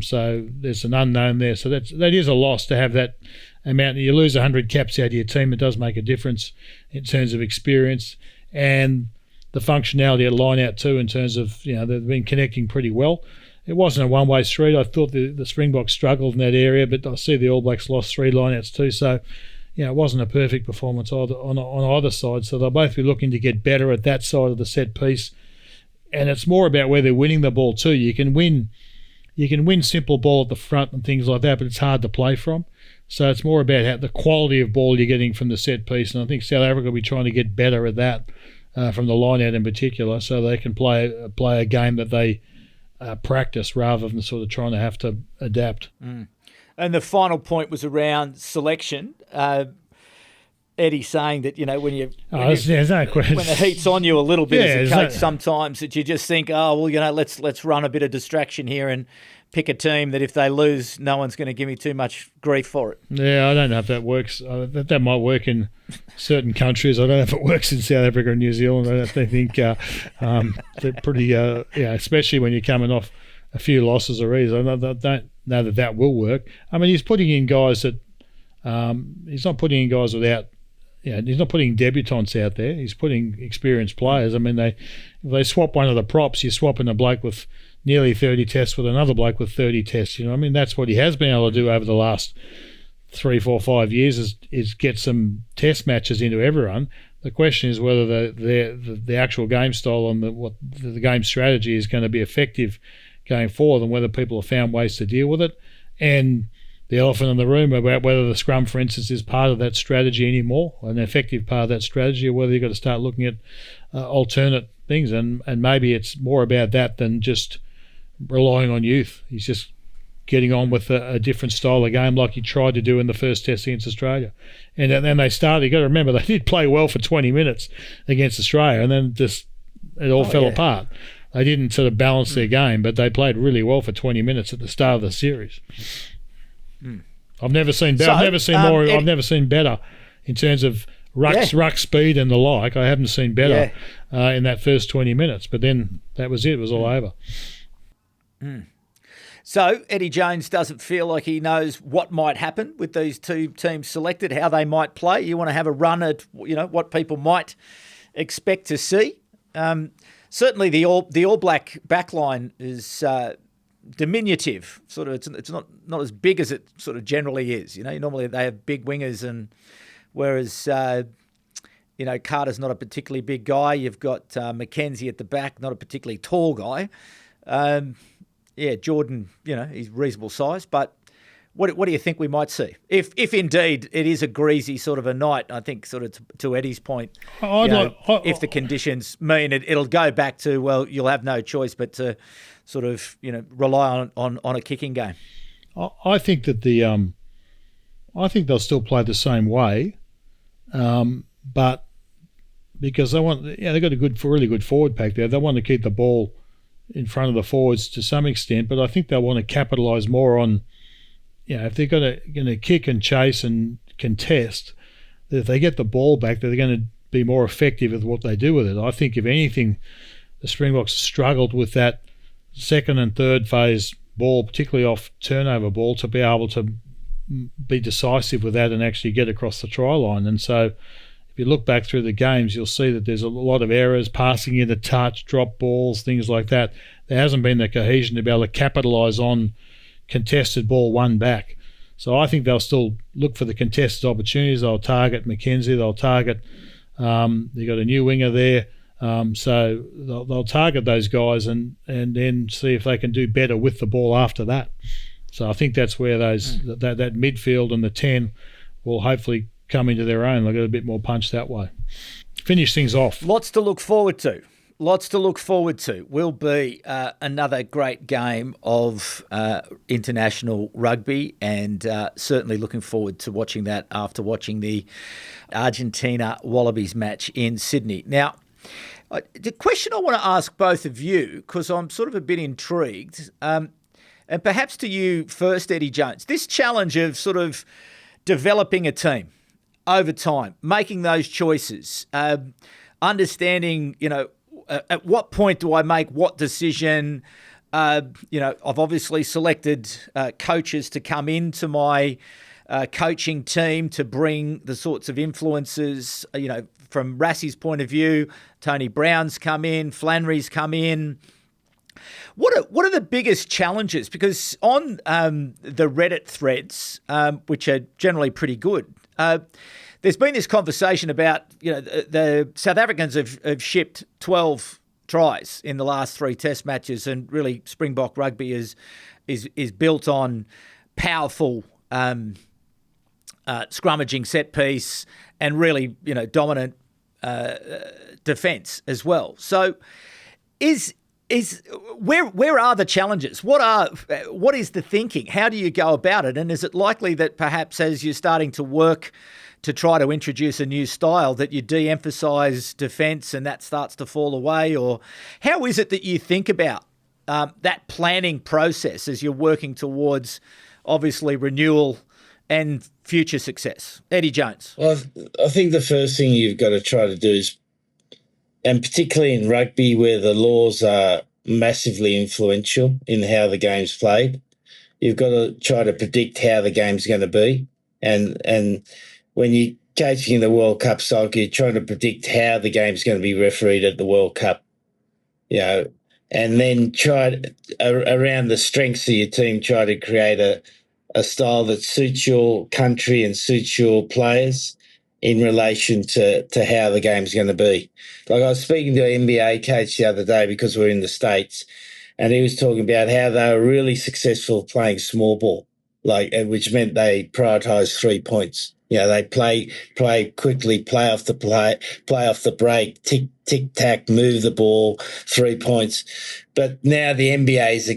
Speaker 2: So there's an unknown there. So that is a loss to have that amount. You lose 100 caps out of your team, it does make a difference in terms of experience and the functionality at line-out too, in terms of they've been connecting pretty well. It wasn't a one-way street. I thought the Springboks struggled in that area, but I see the All Blacks lost 3 line-outs too. So it wasn't a perfect performance on either side. So they'll both be looking to get better at that side of the set piece. And it's more about where they're winning the ball too. You can win simple ball at the front and things like that, but it's hard to play from. So it's more about how the quality of ball you're getting from the set piece. And I think South Africa will be trying to get better at that from the line out in particular, so they can play a game that they practice rather than sort of trying to have to adapt.
Speaker 1: And the final point was around selection. Eddie saying that when the heat's on you a little bit as a coach, sometimes that you just think, let's run a bit of distraction here and pick a team that if they lose, no one's going to give me too much grief for it. Yeah,
Speaker 2: I don't know if that works. That might work in certain countries. I don't know if it works in South Africa and New Zealand. I think they're pretty, especially when you're coming off a few losses already. So I don't know that will work. I mean, he's putting in guys that he's not putting in guys without. He's not putting debutants out there. He's putting experienced players. I mean, if they swap one of the props, you're swapping a bloke with nearly 30 tests with another bloke with 30 tests. I mean, that's what he has been able to do over the last 3, 4, 5 years is get some test matches into everyone. The question is whether the actual game style and the game strategy is going to be effective going forward, and whether people have found ways to deal with it. And the elephant in the room about whether the scrum, for instance, is part of that strategy anymore, an effective part of that strategy, or whether you've got to start looking at alternate things. And maybe it's more about that than just relying on youth. He's just getting on with a different style of game like he tried to do in the first test against Australia. And then they started, you've got to remember, they did play well for 20 minutes against Australia, and then it all fell apart. They didn't sort of balance their game, but they played really well for 20 minutes at the start of the series. I've never seen better. I've never seen better in terms of ruck speed and the like. I haven't seen better in that first 20 minutes. But then that was it. It was all over.
Speaker 1: So Eddie Jones doesn't feel like he knows what might happen with these two teams selected, how they might play. You want to have a run at what people might expect to see. Certainly the All Black backline is diminutive. Sort of, it's not as big as it sort of generally is. Normally they have big wingers, and whereas Carter's not a particularly big guy. You've got McKenzie at the back, not a particularly tall guy. Jordan, he's reasonable size, but what do you think we might see? If indeed it is a greasy sort of a night, I think sort of to Eddie's point, if the conditions mean it'll go back to, well, you'll have no choice but to sort of, rely on a kicking game.
Speaker 2: I think that I think they'll still play the same way, but because they've got a really good forward pack there. They want to keep the ball in front of the forwards to some extent, but I think they'll want to capitalise more on, if they're going to kick and chase and contest, that if they get the ball back, they're going to be more effective with what they do with it. I think, if anything, the Springboks struggled with that second and third phase ball, particularly off turnover ball, to be able to be decisive with that and actually get across the try line. And so if you look back through the games, you'll see that there's a lot of errors, passing into touch, drop balls, things like that. There hasn't been the cohesion to be able to capitalise on contested ball won back. So I think they'll still look for the contested opportunities. They'll target McKenzie. They'll target, they've got a new winger there. So they'll target those guys and then see if they can do better with the ball after that. So I think that's where that midfield and the 10 will hopefully come into their own. They'll get a bit more punch that way. Finish things off.
Speaker 1: Lots to look forward to. Will be another great game of international rugby, and certainly looking forward to watching that after watching the Argentina Wallabies match in Sydney. Now, the question I want to ask both of you, because I'm sort of a bit intrigued, and perhaps to you first, Eddie Jones, this challenge of sort of developing a team over time, making those choices, understanding, at what point do I make what decision? I've obviously selected coaches to come into my coaching team to bring the sorts of influences, from Rassie's point of view. Tony Brown's come in, Flannery's come in. What are the biggest challenges? Because on the Reddit threads, which are generally pretty good, there's been this conversation about, the South Africans have shipped 12 tries in the last 3 test matches, and really Springbok rugby is built on powerful scrummaging set piece and really, dominant defence as well. So where are the challenges? What is the thinking? How do you go about it? And is it likely that perhaps as you're starting to work to try to introduce a new style that you de-emphasise defence and that starts to fall away? Or how is it that you think about that planning process as you're working towards, obviously, renewal and future success? Eddie Jones.
Speaker 3: Well, I think the first thing you've got to try to do is, and particularly in rugby where the laws are massively influential in how the game's played. You've got to try to predict how the game's going to be. And when you're coaching in the World Cup soccer, you're trying to predict how the game's going to be refereed at the World Cup, and then around the strengths of your team, try to create a style that suits your country and suits your players in relation to how the game's going to be. Like I was speaking to an NBA coach the other day because we're in the States, and he was talking about how they were really successful playing small ball, which meant they prioritised 3 points. They play quickly, play off the break, tick tack, move the ball, 3 points. But now the NBA's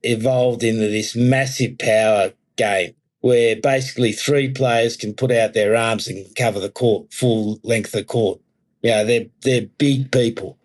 Speaker 3: evolved into this massive power game where basically 3 players can put out their arms and cover the court, full length of court. They're big people.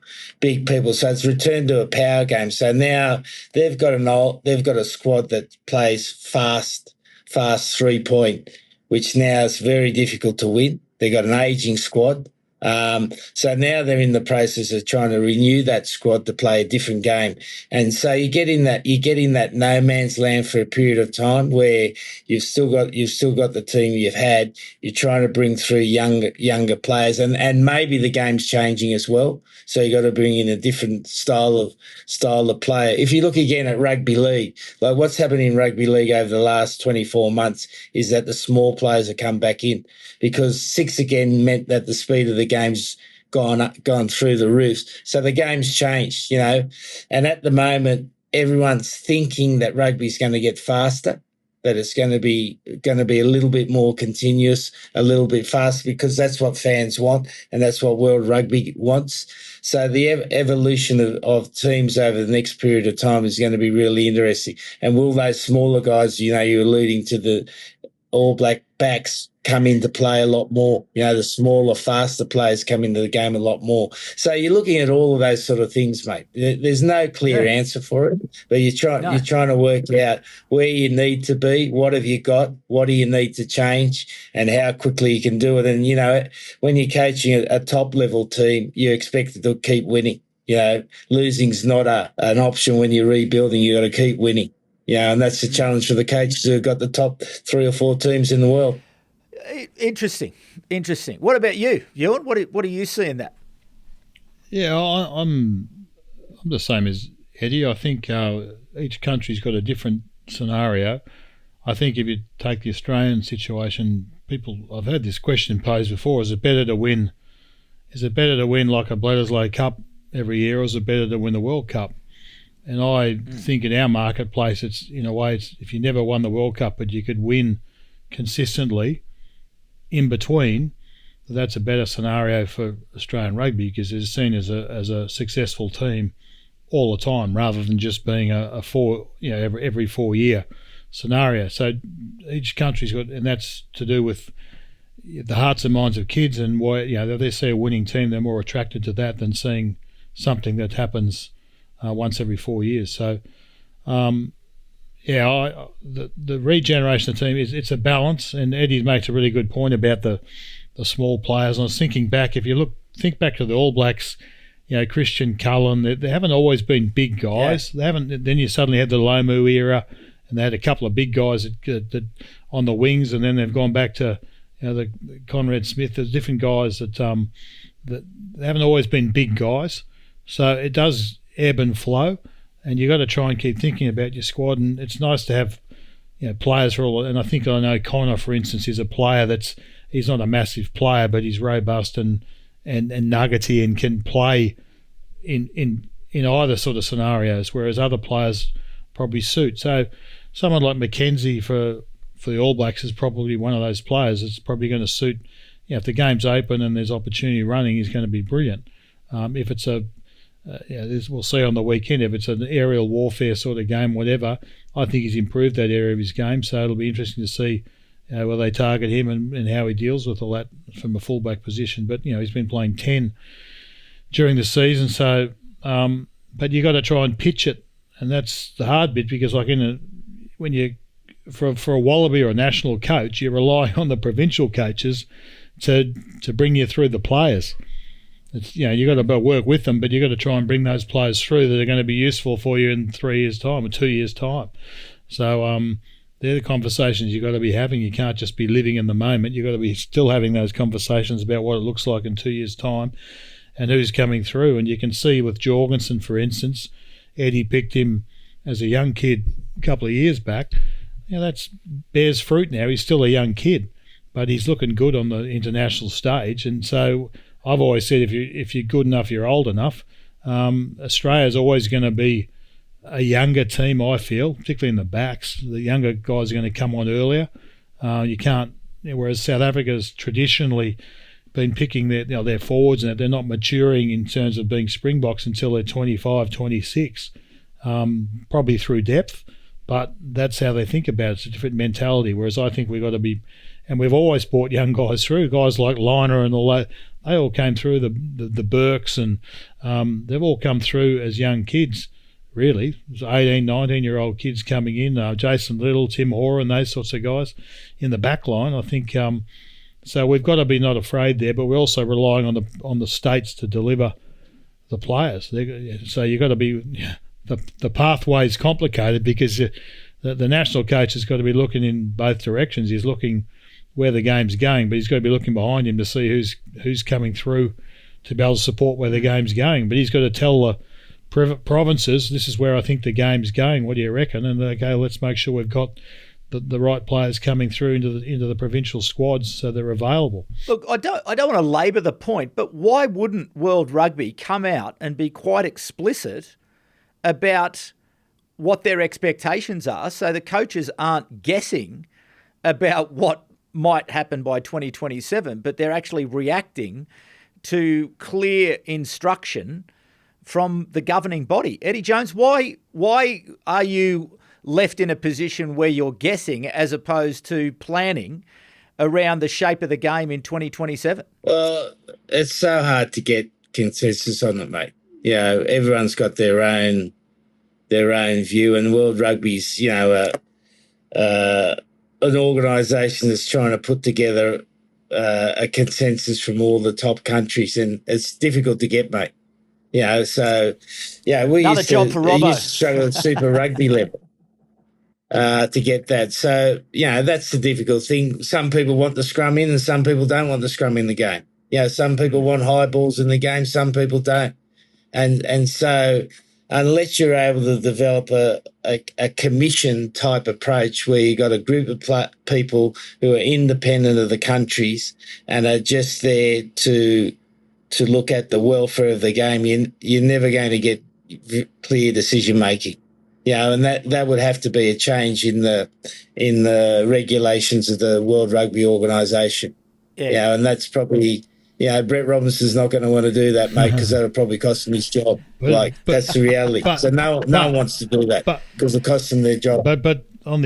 Speaker 3: So it's returned to a power game. So now they've got a squad that plays fast 3-point, which now is very difficult to win. They've got an ageing squad. So now they're in the process of trying to renew that squad to play a different game. And so you get in that no man's land for a period of time where you've still got the team you've had. You're trying to bring through younger players, and maybe the game's changing as well. So you got to bring in a different style of player. If you look again at rugby league, like what's happened in rugby league over the last 24 months is that the small players have come back in, because 6 again meant that the speed of the game's gone through the roof. So the game's changed, and at the moment everyone's thinking that rugby's going to get faster, that it's going to be a little bit more continuous, a little bit faster, because that's what fans want and that's what World Rugby wants. So the evolution of teams over the next period of time is going to be really interesting. And will those smaller guys, you're alluding to the All Black backs, come into play a lot more? The smaller, faster players come into the game a lot more. So you're looking at all of those sort of things, mate. There's no clear answer for it, but you're trying to work out where you need to be, what have you got, what do you need to change, and how quickly you can do it. And, when you're coaching a top-level team, you're expected to keep winning. Losing's not an option when you're rebuilding. You got to keep winning. And that's the challenge for the coaches who've got the top 3 or 4 teams in the world.
Speaker 1: Interesting. What about you, Ewan? What do you see in that?
Speaker 2: Yeah, I'm the same as Eddie. I think each country's got a different scenario. I think if you take the Australian situation, I've had this question posed before: is it better to win like a Bledisloe Cup every year, or is it better to win the World Cup? And I think in our marketplace, it's in a way, if you never won the World Cup, but you could win consistently in between, that's a better scenario for Australian rugby, because it's seen as a successful team all the time, rather than just being every 4 year scenario. So each country's got, and that's to do with the hearts and minds of kids, and why if they see a winning team, they're more attracted to that than seeing something that happens once every 4 years. So the regeneration of the team it's a balance, and Eddie makes a really good point about the small players. And I was thinking back, think back to the All Blacks, Christian Cullen, they haven't always been big guys. They haven't. Then you suddenly had the Lomu era, and they had a couple of big guys that on the wings, and then they've gone back to the Conrad Smith. There's different guys that they haven't always been big guys. So it does ebb and flow, and you got to try and keep thinking about your squad. And it's nice to have players for all. And I know Connor, for instance, is a player he's not a massive player, but he's robust and nuggety and can play in either sort of scenarios, whereas other players probably suit. So someone like McKenzie for the All Blacks is probably one of those players that's probably going to suit. If the game's open and there's opportunity running, he's going to be brilliant. If it's we'll see on the weekend. If it's an aerial warfare sort of game, whatever, I think he's improved that area of his game. So it'll be interesting to see where they target him and how he deals with all that from a fullback position. But he's been playing 10 during the season. So, but you got to try and pitch it, and that's the hard bit, because for a Wallaby or a national coach, you rely on the provincial coaches to bring you through the players. It's, you got to work with them, but you got to try and bring those players through that are going to be useful for you in 3 years' time or 2 years' time. So they're the conversations you've got to be having. You can't just be living in the moment. You've got to be still having those conversations about what it looks like in 2 years' time and who's coming through. And you can see with Jorgensen, for instance, Eddie picked him as a young kid a couple of years back. That's bears fruit now. He's still a young kid, but he's looking good on the international stage. And so I've always said if you're good enough, you're old enough. Australia's always going to be a younger team, I feel, particularly in the backs. The younger guys are going to come on earlier. You can't, whereas South Africa's traditionally been picking their forwards and they're not maturing in terms of being Springboks until they're 25, 26, probably through depth. But that's how they think about it. It's a different mentality, whereas I think we've got to be, and we've always brought young guys through, guys like Liner and all that. They all came through, the Burks, and they've all come through as young kids, really. There's 18, 19-year-old kids coming in, Jason Little, Tim Horan, those sorts of guys in the back line. I think so we've got to be not afraid there, but we're also relying on the states to deliver the players. So you've got to be... The pathway is complicated because the national coach has got to be looking in both directions. He's looking where the game's going, but he's got to be looking behind him to see who's coming through to be able to support where the game's going. But he's got to tell the provinces, this is where I think the game's going. What do you reckon? And okay, let's make sure we've got the right players coming through into the provincial squads so they're available.
Speaker 1: Look, I don't want to labour the point, but why wouldn't World Rugby come out and be quite explicit about what their expectations are so the coaches aren't guessing about what might happen by 2027, but they're actually reacting to clear instruction from the governing body? Eddie Jones, why are you left in a position where you're guessing as opposed to planning around the shape of the game in 2027?
Speaker 3: Well, it's so hard to get consensus on it, mate. Everyone's got their own view, and World Rugby's, an organisation that's trying to put together a consensus from all the top countries, and it's difficult to get, mate. We used to struggle at Super Rugby level to get that. So, that's the difficult thing. Some people want the scrum in and some people don't want the scrum in the game. Some people want high balls in the game, some people don't. And so unless you're able to develop a commission type approach where you've got a group of people who are independent of the countries and are just there to look at the welfare of the game, you're never going to get clear decision making. And that would have to be a change in the regulations of the World Rugby Organisation. And that's probably... Brett Robinson's not going to want to do that, mate, because that'll probably cost him his job. That's the reality. So no one wants to do that because it costs them their job.
Speaker 2: But on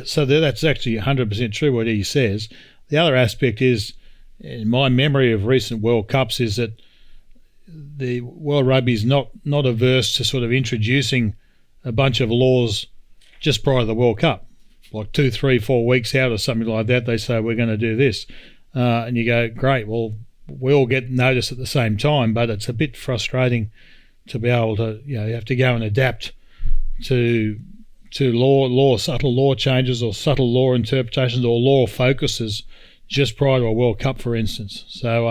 Speaker 2: so that's actually 100% true what he says. The other aspect is, in my memory of recent World Cups, is that the World Rugby is not averse to sort of introducing a bunch of laws just prior to the World Cup, like 2, 3, 4 weeks out or something like that. They say we're going to do this. And you go, great, well, we all get notice at the same time, but it's a bit frustrating to be able to, you have to go and adapt to subtle law changes or subtle law interpretations or law focuses just prior to a World Cup, for instance. So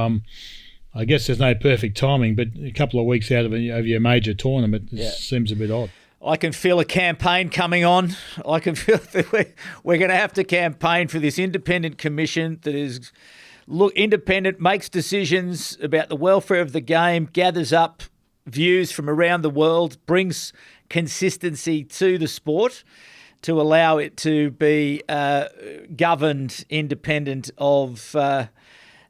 Speaker 2: I guess there's no perfect timing, but a couple of weeks out of your major tournament seems a bit odd.
Speaker 1: I can feel a campaign coming on. I can feel that we're going to have to campaign for this independent commission that is independent, makes decisions about the welfare of the game, gathers up views from around the world, brings consistency to the sport to allow it to be governed independent of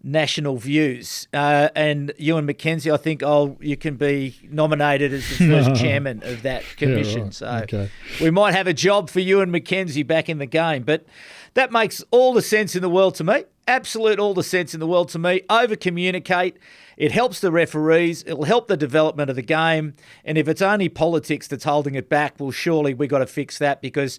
Speaker 1: national views. And Ewen McKenzie, I think you can be nominated as the first chairman of that commission.
Speaker 2: Right.
Speaker 1: So
Speaker 2: okay.
Speaker 1: We might have a job for Ewen McKenzie back in the game. But that makes all the sense in the world to me. Absolute all the sense in the world to me. Over-communicate. It helps the referees. It'll help the development of the game. And if it's only politics that's holding it back, well, surely we've got to fix that because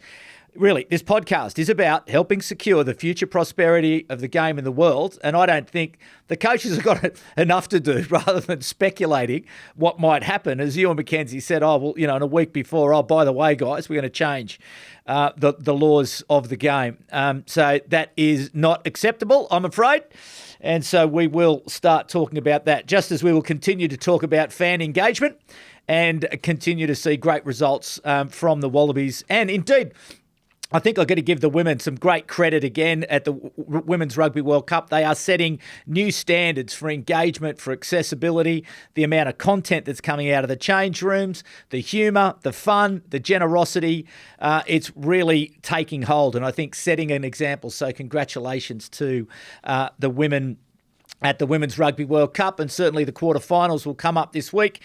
Speaker 1: Really, this podcast is about helping secure the future prosperity of the game in the world, and I don't think the coaches have got enough to do rather than speculating what might happen. As Ewen McKenzie said, in a week before, by the way, guys, we're going to change the laws of the game. So that is not acceptable, I'm afraid. And so we will start talking about that, just as we will continue to talk about fan engagement and continue to see great results from the Wallabies. And indeed, I think I've got to give the women some great credit again at the Women's Rugby World Cup. They are setting new standards for engagement, for accessibility, the amount of content that's coming out of the change rooms, the humour, the fun, the generosity. It's really taking hold, and I think setting an example. So congratulations to the women at the Women's Rugby World Cup, and certainly the quarterfinals will come up this week.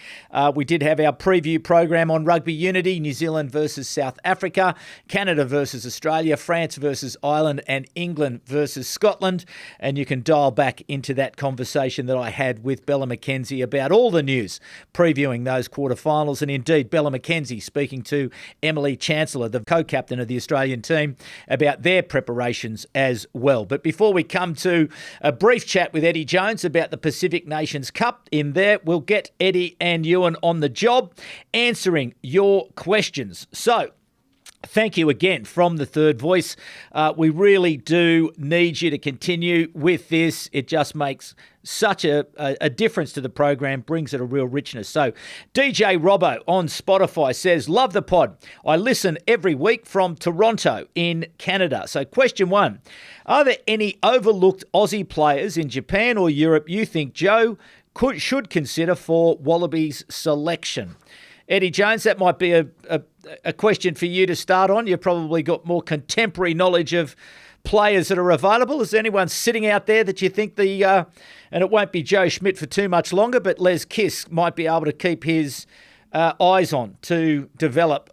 Speaker 1: We did have our preview program on rugby unity, New Zealand versus South Africa, Canada versus Australia, France versus Ireland, and England versus Scotland. And you can dial back into that conversation that I had with Bella McKenzie about all the news previewing those quarterfinals. And indeed, Bella McKenzie speaking to Emily Chancellor, the co-captain of the Australian team, about their preparations as well. But before we come to a brief chat with Eddie Jones about the Pacific Nations Cup, in there we'll get Eddie and Ewen on the job answering your questions. So thank you again from the third voice. We really do need you to continue with this. It just makes such a difference to the program, brings it a real richness. So DJ Robbo on Spotify says, love the pod. I listen every week from Toronto in Canada. So question 1, are there any overlooked Aussie players in Japan or Europe you think Joe should consider for Wallabies selection? Eddie Jones, that might be a question for you to start on. You've probably got more contemporary knowledge of players that are available. Is there anyone sitting out there that you think and it won't be Joe Schmidt for too much longer, but Les Kiss might be able to keep his eyes on to develop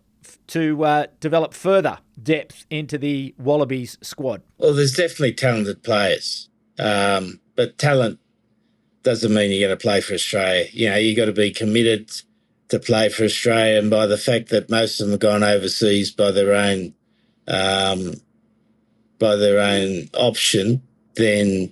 Speaker 1: further depth into the Wallabies squad?
Speaker 3: Well, there's definitely talented players, but talent doesn't mean you're going to play for Australia. You got to be committed to play for Australia, and by the fact that most of them have gone overseas by their own option, then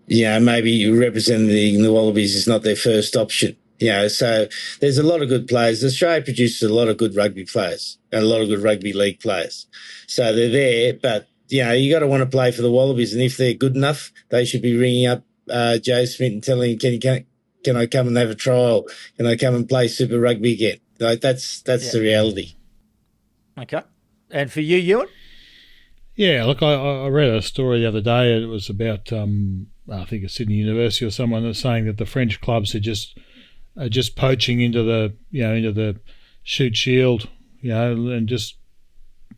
Speaker 3: maybe representing the Wallabies is not their first option. So there's a lot of good players. Australia produces a lot of good rugby players and a lot of good rugby league players. So they're there, but you got to want to play for the Wallabies, and if they're good enough, they should be ringing up Joe Smith and telling him, can I come and have a trial? Can I come and play Super Rugby again? That's the reality.
Speaker 1: Okay. And for you, Ewen?
Speaker 2: Yeah, look, I read a story the other day. It was about, I think it's Sydney University or someone that's saying that the French clubs are just poaching into the shoot shield, and just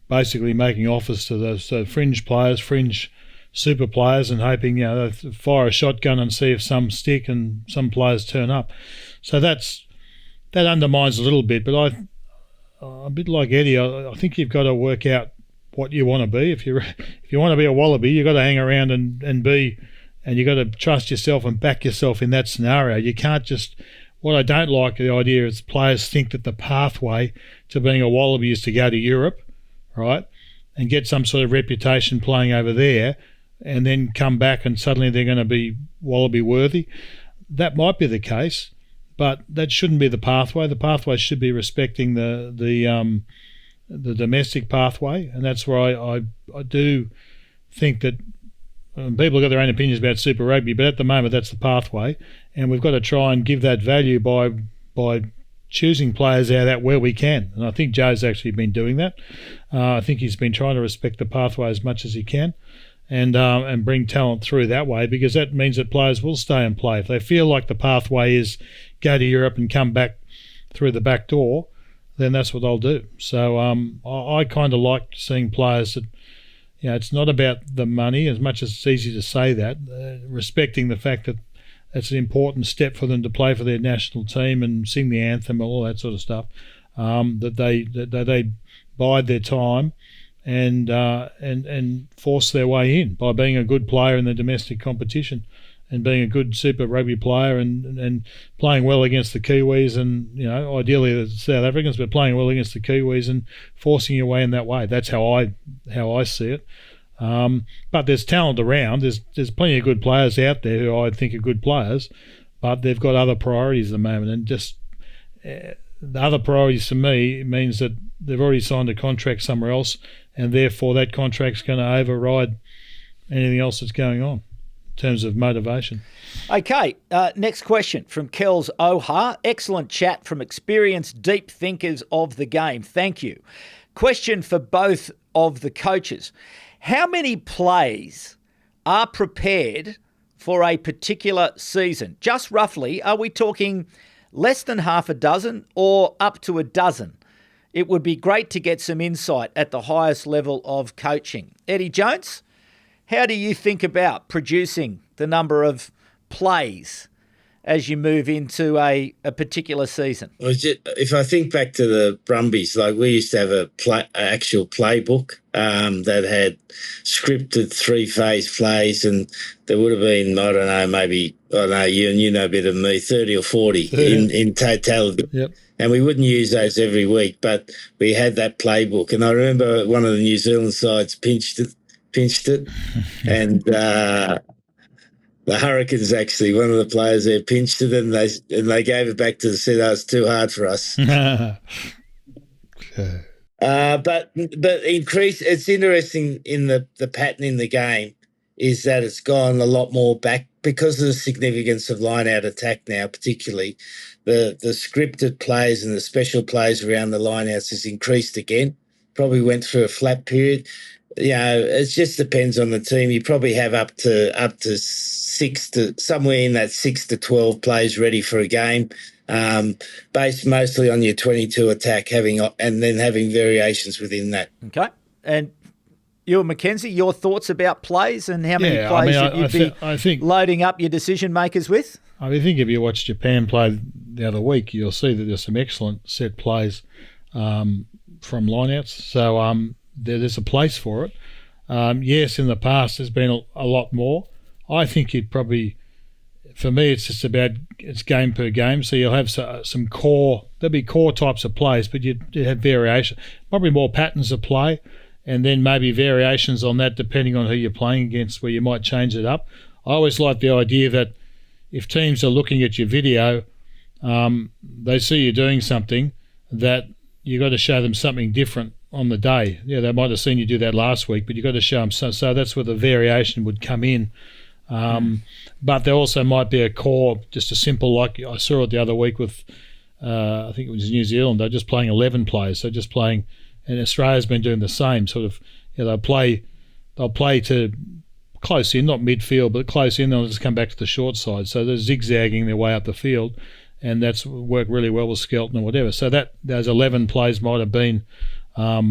Speaker 2: basically making offers to those fringe players, fringe super players, and hoping they fire a shotgun and see if some stick and some players turn up. So that undermines a little bit. But I'm a bit like Eddie. I think you've got to work out what you want to be. If you want to be a Wallaby, you've got to hang around and be, and you've got to trust yourself and back yourself in that scenario. You can't just. What I don't like the idea is players think that the pathway to being a Wallaby is to go to Europe, right, and get some sort of reputation playing over there, and then come back and suddenly they're going to be Wallaby worthy. That might be the case, but that shouldn't be the pathway. The pathway should be respecting the domestic pathway, and that's where I do think that people have got their own opinions about Super Rugby, but at the moment that's the pathway, and we've got to try and give that value by choosing players out of that where we can. And I think Joe's actually been doing that. I think he's been trying to respect the pathway as much as he can, and bring talent through that way, because that means that players will stay and play. If they feel like the pathway is go to Europe and come back through the back door, then that's what they'll do. So I kind of like seeing players that, it's not about the money as much as it's easy to say that, respecting the fact that it's an important step for them to play for their national team and sing the anthem and all that sort of stuff, that they bide their time and force their way in by being a good player in the domestic competition. and being a good Super Rugby player and playing well against the Kiwis and, ideally the South Africans, but playing well against the Kiwis and forcing your way in that way. That's how I see it. But there's talent around. There's plenty of good players out there who I think are good players, but they've got other priorities at the moment. And just the other priorities to me means that they've already signed a contract somewhere else, and therefore that contract's going to override anything else that's going on in terms of motivation.
Speaker 1: Okay, next question from Kells Oha. Excellent chat from experienced deep thinkers of the game. Thank you. Question for both of the coaches. How many plays are prepared for a particular season? Just roughly, are we talking less than half a dozen or up to a dozen? It would be great to get some insight at the highest level of coaching. Eddie Jones, how do you think about producing the number of plays as you move into a particular season?
Speaker 3: If I think back to the Brumbies, like we used to have an actual playbook that had scripted 3-phase plays, and there would have been, I don't know, maybe, you know a bit of me, 30 or 40 in totality.
Speaker 2: Yep.
Speaker 3: And we wouldn't use those every week, but we had that playbook. And I remember one of the New Zealand sides pinched it, and the Hurricanes, actually, one of the players there pinched it, and they gave it back to the said, "Oh, it's too hard for us." But increase. It's interesting in the pattern in the game is that it's gone a lot more back because of the significance of line-out attack now, particularly the scripted plays and the special plays around the line-outs has increased again. Probably went through a flat period. It just depends on the team. You probably have up to somewhere in that 6 to 12 plays ready for a game, based mostly on your 22 attack, and then having variations within that.
Speaker 1: Okay. And you and McKenzie, your thoughts about plays and how many plays I think loading up your decision makers with?
Speaker 2: I think if you watch Japan play the other week, you'll see that there's some excellent set plays from lineouts. So there's a place for it. Yes, in the past there's been a lot more. I think you'd probably, for me, it's just about it's game per game. So you'll have some core. There'll be core types of plays, but you'd have variation. Probably more patterns of play, and then maybe variations on that depending on who you're playing against, where you might change it up. I always like the idea that if teams are looking at your video, they see you doing something, that you got to show them something different on the day. Yeah, they might have seen you do that last week, but you've got to show them. So that's where the variation would come in. But there also might be a core, just a simple, like I saw it the other week with, I think it was New Zealand. They're just playing 11 players. So just playing, and Australia's been doing the same sort of. They'll play to close in, not midfield, but close in. They'll just come back to the short side. So they're zigzagging their way up the field, and that's worked really well with Skelton or whatever. So that those 11 plays might have been part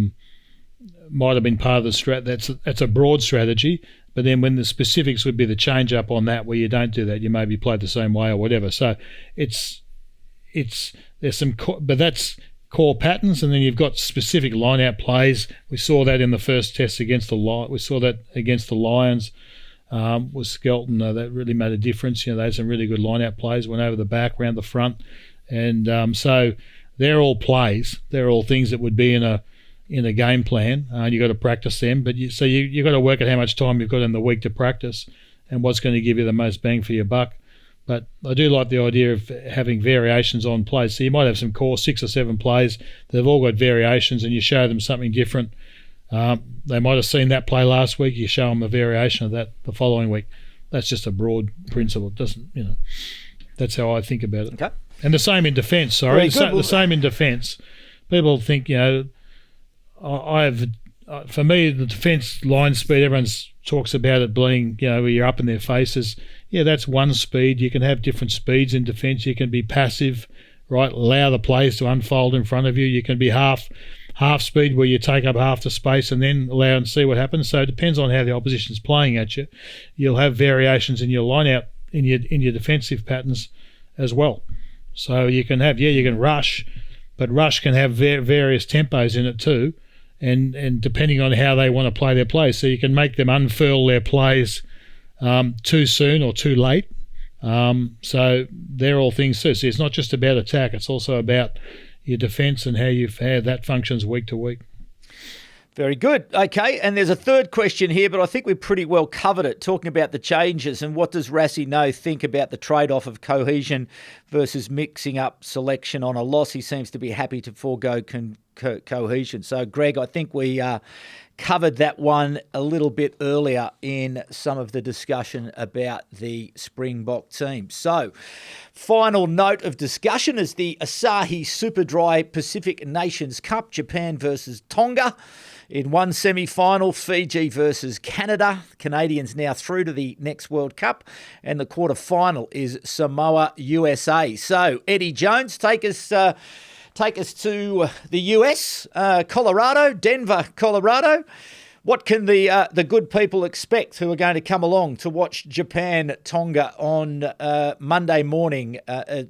Speaker 2: of the strat. That's a broad strategy. But then when the specifics would be the change up on that, where you don't do that, you maybe play the same way or whatever. So there's some, but that's core patterns, and then you've got specific line-out plays. We saw that in the first test against we saw that against the Lions with Skelton. That really made a difference. They had some really good line-out plays, went over the back, round the front, and so they're all plays. They're all things that would be in a game plan, and you've got to practice them. But you've got to work at how much time you've got in the week to practice and what's going to give you the most bang for your buck. But I do like the idea of having variations on plays. So you might have some core 6 or 7 plays. They've all got variations, and you show them something different. They might have seen that play last week. You show them a variation of that the following week. That's just a broad principle. It doesn't, that's how I think about it.
Speaker 1: Okay.
Speaker 2: And the same in defence. Sorry, the same in defence. People think, for me, the defence line speed, everyone talks about it being, where you're up in their faces. Yeah, that's one speed. You can have different speeds in defence. You can be passive, right? Allow the plays to unfold in front of you. You can be half speed, where you take up half the space and then allow and see what happens. So it depends on how the opposition's playing at you. You'll have variations in your line-out, in your defensive patterns as well. So you can have, you can rush, but rush can have various tempos in it too. And depending on how they want to play their plays. So you can make them unfurl their plays too soon or too late. So they're all things too. So it's not just about attack; it's also about your defence and how that functions week to week.
Speaker 1: Very good. Okay, and there's a third question here, but I think we've pretty well covered it, talking about the changes and what does Rassie think about the trade-off of cohesion versus mixing up selection on a loss. He seems to be happy to forego cohesion. So, Greg, I think we covered that one a little bit earlier in some of the discussion about the Springbok team. So, final note of discussion is the Asahi Superdry Pacific Nations Cup, Japan versus Tonga. In one semi-final, Fiji versus Canada. Canadians now through to the next World Cup. And the quarter-final is Samoa, USA. So, Eddie Jones, take us to the US, Colorado, Denver, Colorado. What can the good people expect who are going to come along to watch Japan-Tonga on Monday morning,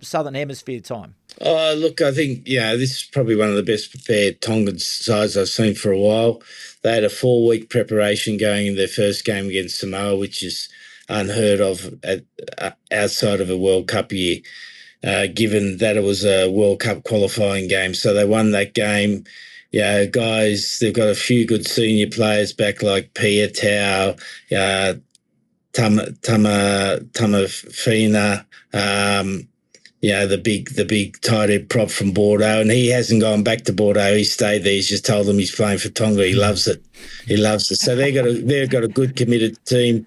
Speaker 1: Southern Hemisphere time?
Speaker 3: Look, I think, this is probably one of the best prepared Tongan sides I've seen for a while. They had a 4-week preparation going in their first game against Samoa, which is unheard of outside of a World Cup year, given that it was a World Cup qualifying game. So they won that game. Yeah, guys, they've got a few good senior players back like Pia Tau, Tamafina, the big tight head prop from Bordeaux, and he hasn't gone back to Bordeaux. He stayed there. He's just told them he's playing for Tonga. He loves it. So they've got a good committed team,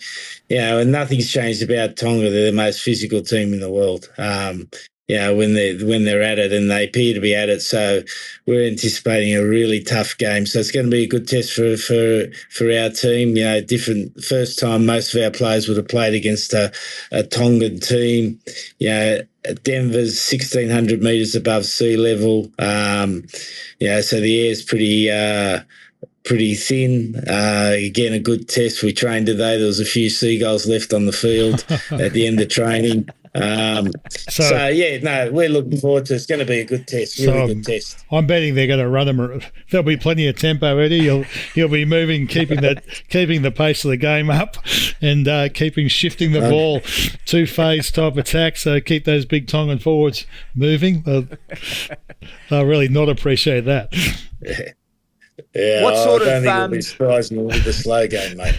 Speaker 3: and nothing's changed about Tonga. They're the most physical team in the world. When they're at it, and they appear to be at it. So we're anticipating a really tough game. So it's going to be a good test for our team. Different first time most of our players would have played against a Tongan team. Denver's 1,600 metres above sea level. So the air's pretty thin. Again, a good test. We trained today. There was a few seagulls left on the field at the end of training. We're looking forward to it. It's going to be a good test, good test.
Speaker 2: I'm betting they're going to run them. There'll be plenty of tempo, Eddie. You'll be moving, keeping the pace of the game up, and shifting the ball, 2-phase type attack. So keep those big Tongan forwards moving. They'll really not appreciate that.
Speaker 3: Yeah,
Speaker 1: what sort
Speaker 3: I don't
Speaker 1: of
Speaker 3: think it'll be surprising with the slow game, mate.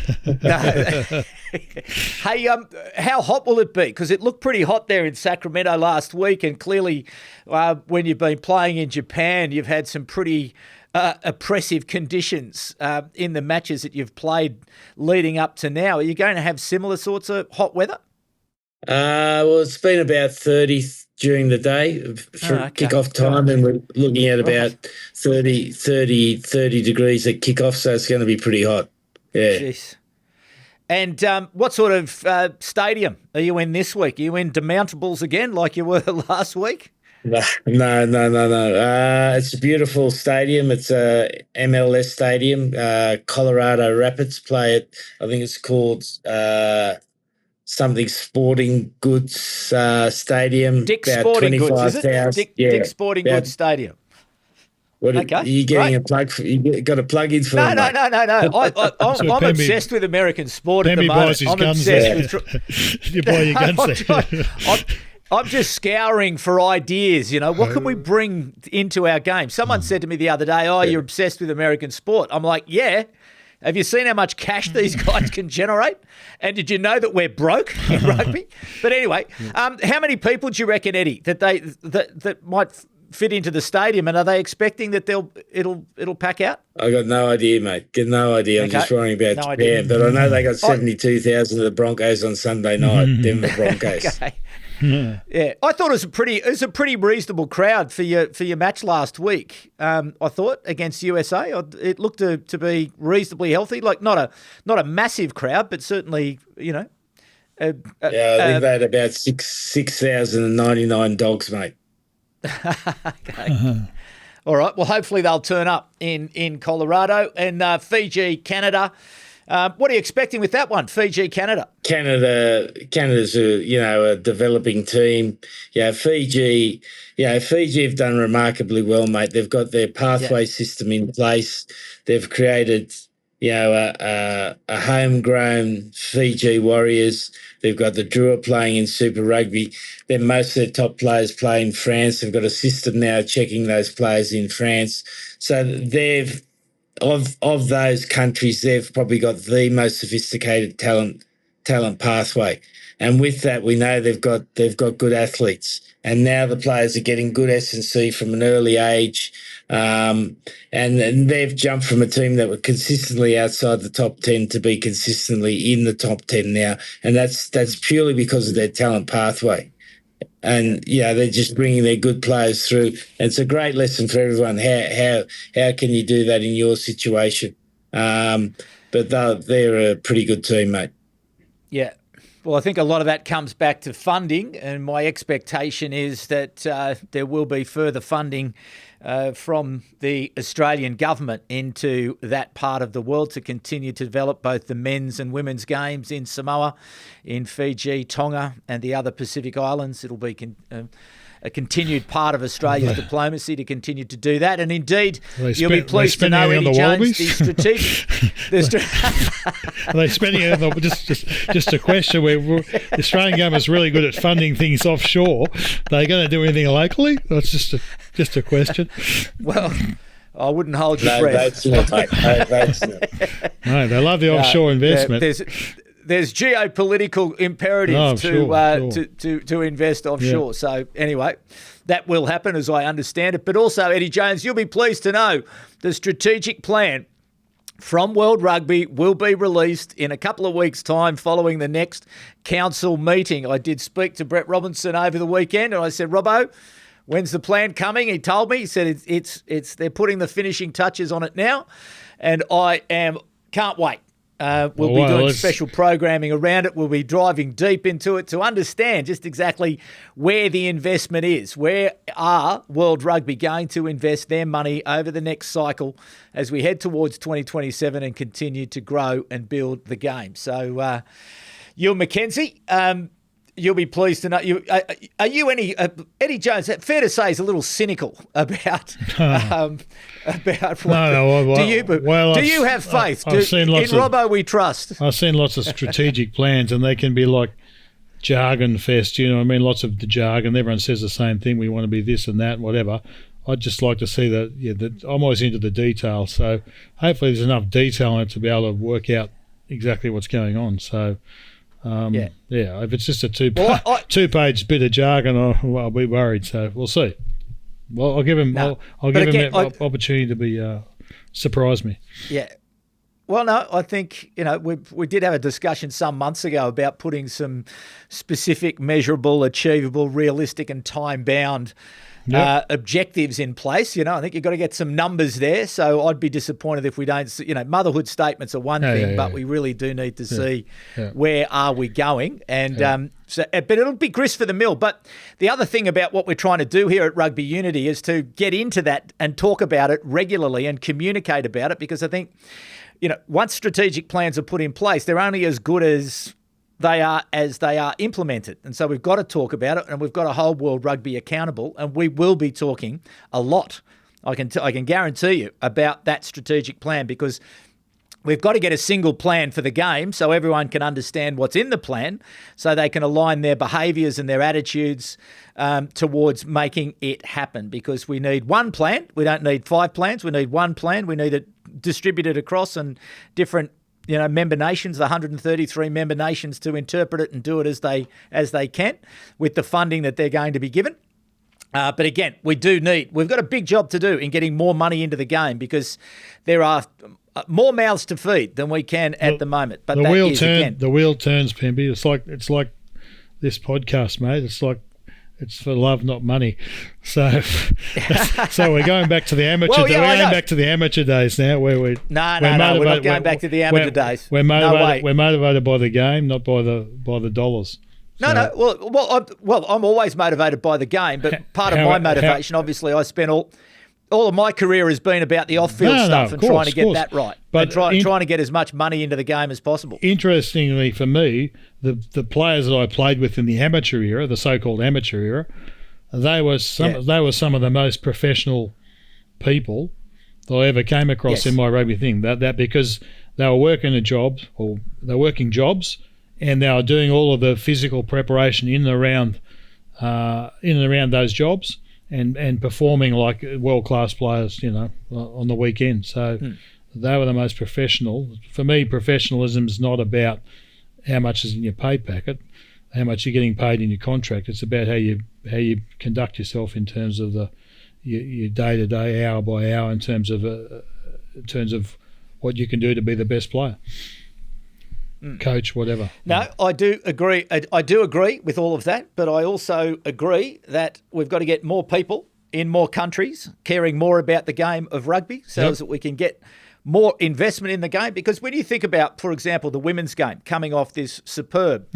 Speaker 1: Hey, how hot will it be? Because it looked pretty hot there in Sacramento last week, and clearly when you've been playing in Japan, you've had some pretty oppressive conditions in the matches that you've played leading up to now. Are you going to have similar sorts of hot weather?
Speaker 3: Well, it's been about 30 during the day for kick-off time, and we're looking at about 30 degrees at kick-off, so it's going to be pretty hot. Yeah.
Speaker 1: Jeez. And what sort of stadium are you in this week? Are you in demountables again like you were last week?
Speaker 3: No. It's a beautiful stadium. It's a MLS stadium. Colorado Rapids play it. I think it's called something Sporting Goods Stadium.
Speaker 1: Dick's Sporting Goods, is it? Dick's Sporting Goods Stadium.
Speaker 3: What, okay, are you getting a plug? You got a plug in for
Speaker 1: No. I'm obsessed with American sport at the moment. I'm obsessed with.
Speaker 2: You buy your guns there.
Speaker 1: I'm just scouring for ideas. What can we bring into our game? Someone said to me the other day, you're obsessed with American sport. I'm like, yeah. Have you seen how much cash these guys can generate? And did you know that we're broke in rugby? But anyway, how many people do you reckon, Eddie, that might fit into the stadium, and are they expecting that it'll pack out?
Speaker 3: I got no idea, mate. Got no idea. I'm just worrying about Japan, idea. But I know they got 72,000 of the Broncos on Sunday night. Denver Broncos.
Speaker 1: Okay. Yeah, I thought it was a pretty reasonable crowd for your match last week. I thought against USA, it looked to be reasonably healthy. Like not a massive crowd, but certainly
Speaker 3: I think they had about 6,099 dogs, mate.
Speaker 1: Okay. All right. Well, hopefully they'll turn up in Colorado and Fiji, Canada. What are you expecting with that one, Fiji, Canada?
Speaker 3: Canada's a developing team. Fiji have done remarkably well, mate. They've got their pathway system in place. They've created a homegrown Fiji Warriors. They've got the Drua playing in Super Rugby. Then most of their top players play in France. They've got a system now checking those players in France. So of those countries, they've probably got the most sophisticated talent pathway. And with that, we know they've got good athletes. And now the players are getting good S&C from an early age. And they've jumped from a team that were consistently outside the top 10 to be consistently in the top 10 now. And that's purely because of their talent pathway. And, they're just bringing their good players through. And it's a great lesson for everyone. How can you do that in your situation? But they're a pretty good team, mate.
Speaker 1: Yeah. Well, I think a lot of that comes back to funding, and my expectation is that there will be further funding from the Australian government into that part of the world to continue to develop both the men's and women's games in Samoa, in Fiji, Tonga, and the other Pacific islands. It'll be a continued part of Australia's diplomacy to continue to do that. And indeed, you'll be pleased to know, Eddie Jones, the strategic...
Speaker 2: Are they spending it on just a question where the Australian government's really good at funding things offshore? Are they going to do anything locally? That's just a question.
Speaker 1: Well, I wouldn't hold your breath.
Speaker 2: No, they love the offshore investment.
Speaker 1: There's geopolitical imperative to invest offshore. Yeah. So anyway, that will happen as I understand it. But also, Eddie Jones, you'll be pleased to know the strategic plan from World Rugby will be released in a couple of weeks' time following the next council meeting. I did speak to Brett Robinson over the weekend and I said, Robbo, when's the plan coming? He told me, he said it's they're putting the finishing touches on it now, and can't wait. We'll be doing special programming around it. We'll be driving deep into it to understand just exactly where the investment is. Where are World Rugby going to invest their money over the next cycle as we head towards 2027 and continue to grow and build the game? So, Ewen McKenzie, you'll be pleased to know. Are you any Eddie Jones? Fair to say, is a little cynical about what. No, do you have faith? In Robbo, we trust.
Speaker 2: I've seen lots of strategic plans, and they can be like jargon fest. You know what I mean? Lots of the jargon. Everyone says the same thing. We want to be this and that, whatever. I'd just like to see that. Yeah, I'm always into the detail. So hopefully, there's enough detail in it to be able to work out exactly what's going on. So. If it's just a two-page bit of jargon, I'll be worried. So we'll see. Well, I'll give him. No. I'll give him that opportunity to be surprise me.
Speaker 1: Yeah. Well, no, I think we did have a discussion some months ago about putting some specific, measurable, achievable, realistic, and time-bound objectives in place. I think you've got to get some numbers there. So I'd be disappointed if we don't. Motherhood statements are one thing, but we really do need to see where are we going. And but it'll be grist for the mill. But the other thing about what we're trying to do here at Rugby Unity is to get into that and talk about it regularly and communicate about it, because I think once strategic plans are put in place, they're only as good as they are implemented. And so we've got to talk about it, and we've got to hold World Rugby accountable, and we will be talking a lot. I can guarantee you about that strategic plan, because we've got to get a single plan for the game so everyone can understand what's in the plan, so they can align their behaviours and their attitudes towards making it happen, because we need one plan. We don't need 5 plans. We need one plan. We need it distributed across and different member nations, the 133 member nations, to interpret it and do it as they can with the funding that they're going to be given. But again, we've got a big job to do in getting more money into the game, because there are more mouths to feed than we can at the moment. But the wheel
Speaker 2: turns, Pemby. It's like this podcast, mate. It's for love, not money. So we're going back to the amateur. We're going back to the amateur days now, where we're
Speaker 1: not going back to the amateur days.
Speaker 2: We're motivated by the game, not by the dollars.
Speaker 1: No. Well, I'm always motivated by the game, but part of my motivation, obviously, I spent all of my career has been about the off-field stuff and trying to get that right, but trying to get as much money into the game as possible.
Speaker 2: Interestingly for me, the players that I played with in the amateur era, the so-called amateur era, they were some of the most professional people that I ever came across in my rugby thing. That because they were working a job, or they're working jobs, and they were doing all of the physical preparation in and around those jobs, and performing like world-class players, on the weekend. So they were the most professional. For me, professionalism is not about how much is in your pay packet, how much you're getting paid in your contract. It's about how you conduct yourself in terms of your day-to-day, hour by hour, in terms of what you can do to be the best player. Coach, whatever.
Speaker 1: No, I do agree. I do agree with all of that, but I also agree that we've got to get more people in more countries caring more about the game of rugby, so that we can get more investment in the game. Because when you think about, for example, the women's game coming off this superb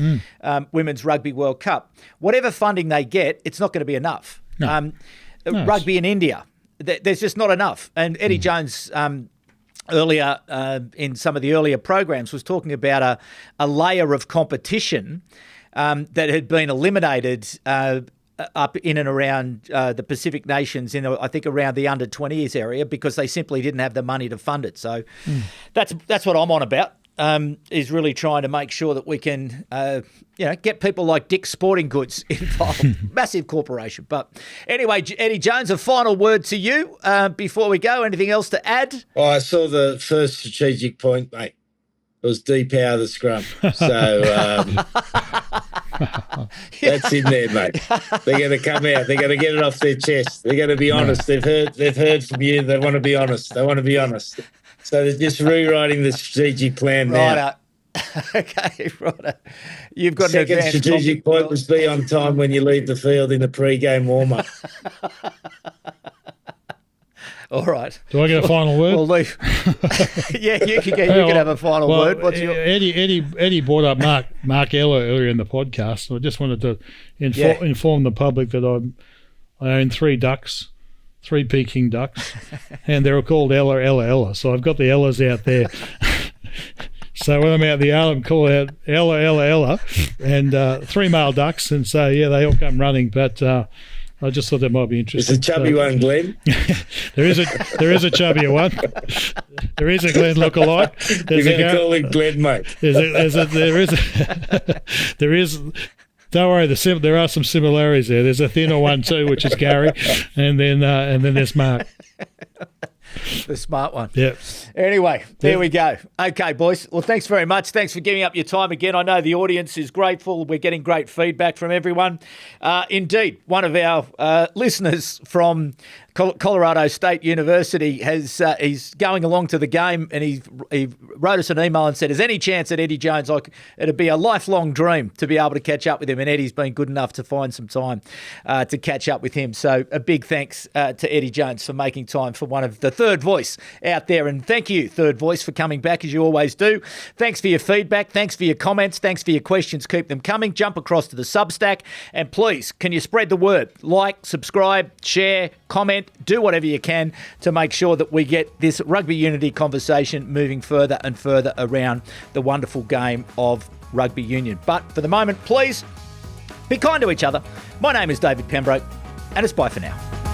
Speaker 1: Women's Rugby World Cup, whatever funding they get, it's not going to be enough.
Speaker 2: No.
Speaker 1: Rugby in India, there's just not enough. And Eddie Jones earlier in some of the earlier programs was talking about a layer of competition that had been eliminated up in and around the Pacific nations, I think around the under-20s area, because they simply didn't have the money to fund it. So that's what I'm on about, is really trying to make sure that we can get people like Dick's Sporting Goods involved. Massive corporation. But anyway, Eddie Jones, a final word to you before we go. Anything else to add?
Speaker 3: Oh, I saw the first strategic point, mate. It was depower the scrum. So that's in there, mate. They're going to come out. They're going to get it off their chest. They're going to be honest. They've heard from you. They want to be honest. So they're just rewriting the strategic plan now.
Speaker 1: Okay, right. You've got
Speaker 3: second strategic point was be on time when you leave the field in the pre-game warm-up.
Speaker 1: All right.
Speaker 2: Do I get a final word?
Speaker 1: We'll leave. Yeah, you can have a final word. What's your...
Speaker 2: Eddie brought up Mark Ella earlier in the podcast. I just wanted to inform the public that I own 3 ducks, 3 Peking ducks, and they're called Ella. So I've got the Ellas out there. So when I'm out the yard, I'm calling out Ella, and 3 male ducks, and so they all come running. But I just thought that might be interesting.
Speaker 3: It's a chubby one, Glenn.
Speaker 2: There is a chubbier one. There is a Glenn lookalike.
Speaker 3: You're going to call him Glenn, mate.
Speaker 2: There is. Don't worry, there are some similarities there. There's a thinner one too, which is Gary, and then there's Mark.
Speaker 1: The smart one.
Speaker 2: Yep.
Speaker 1: Anyway, there we go. Okay, boys. Well, thanks very much. Thanks for giving up your time again. I know the audience is grateful. We're getting great feedback from everyone. Indeed, one of our listeners from Colorado State University he's going along to the game, and he wrote us an email and said, "Is any chance that Eddie Jones, it'd be a lifelong dream to be able to catch up with him," and Eddie's been good enough to find some time to catch up with him. So a big thanks to Eddie Jones for making time for one of the third voice out there, and thank you, third voice, for coming back as you always do. Thanks for your feedback. Thanks for your comments. Thanks for your questions. Keep them coming. Jump across to the Substack, and please, can you spread the word? Like, subscribe, share, comment, do whatever you can to make sure that we get this rugby unity conversation moving further and further around the wonderful game of rugby union. But for the moment, please be kind to each other. My name is David Pembroke, and it's bye for now.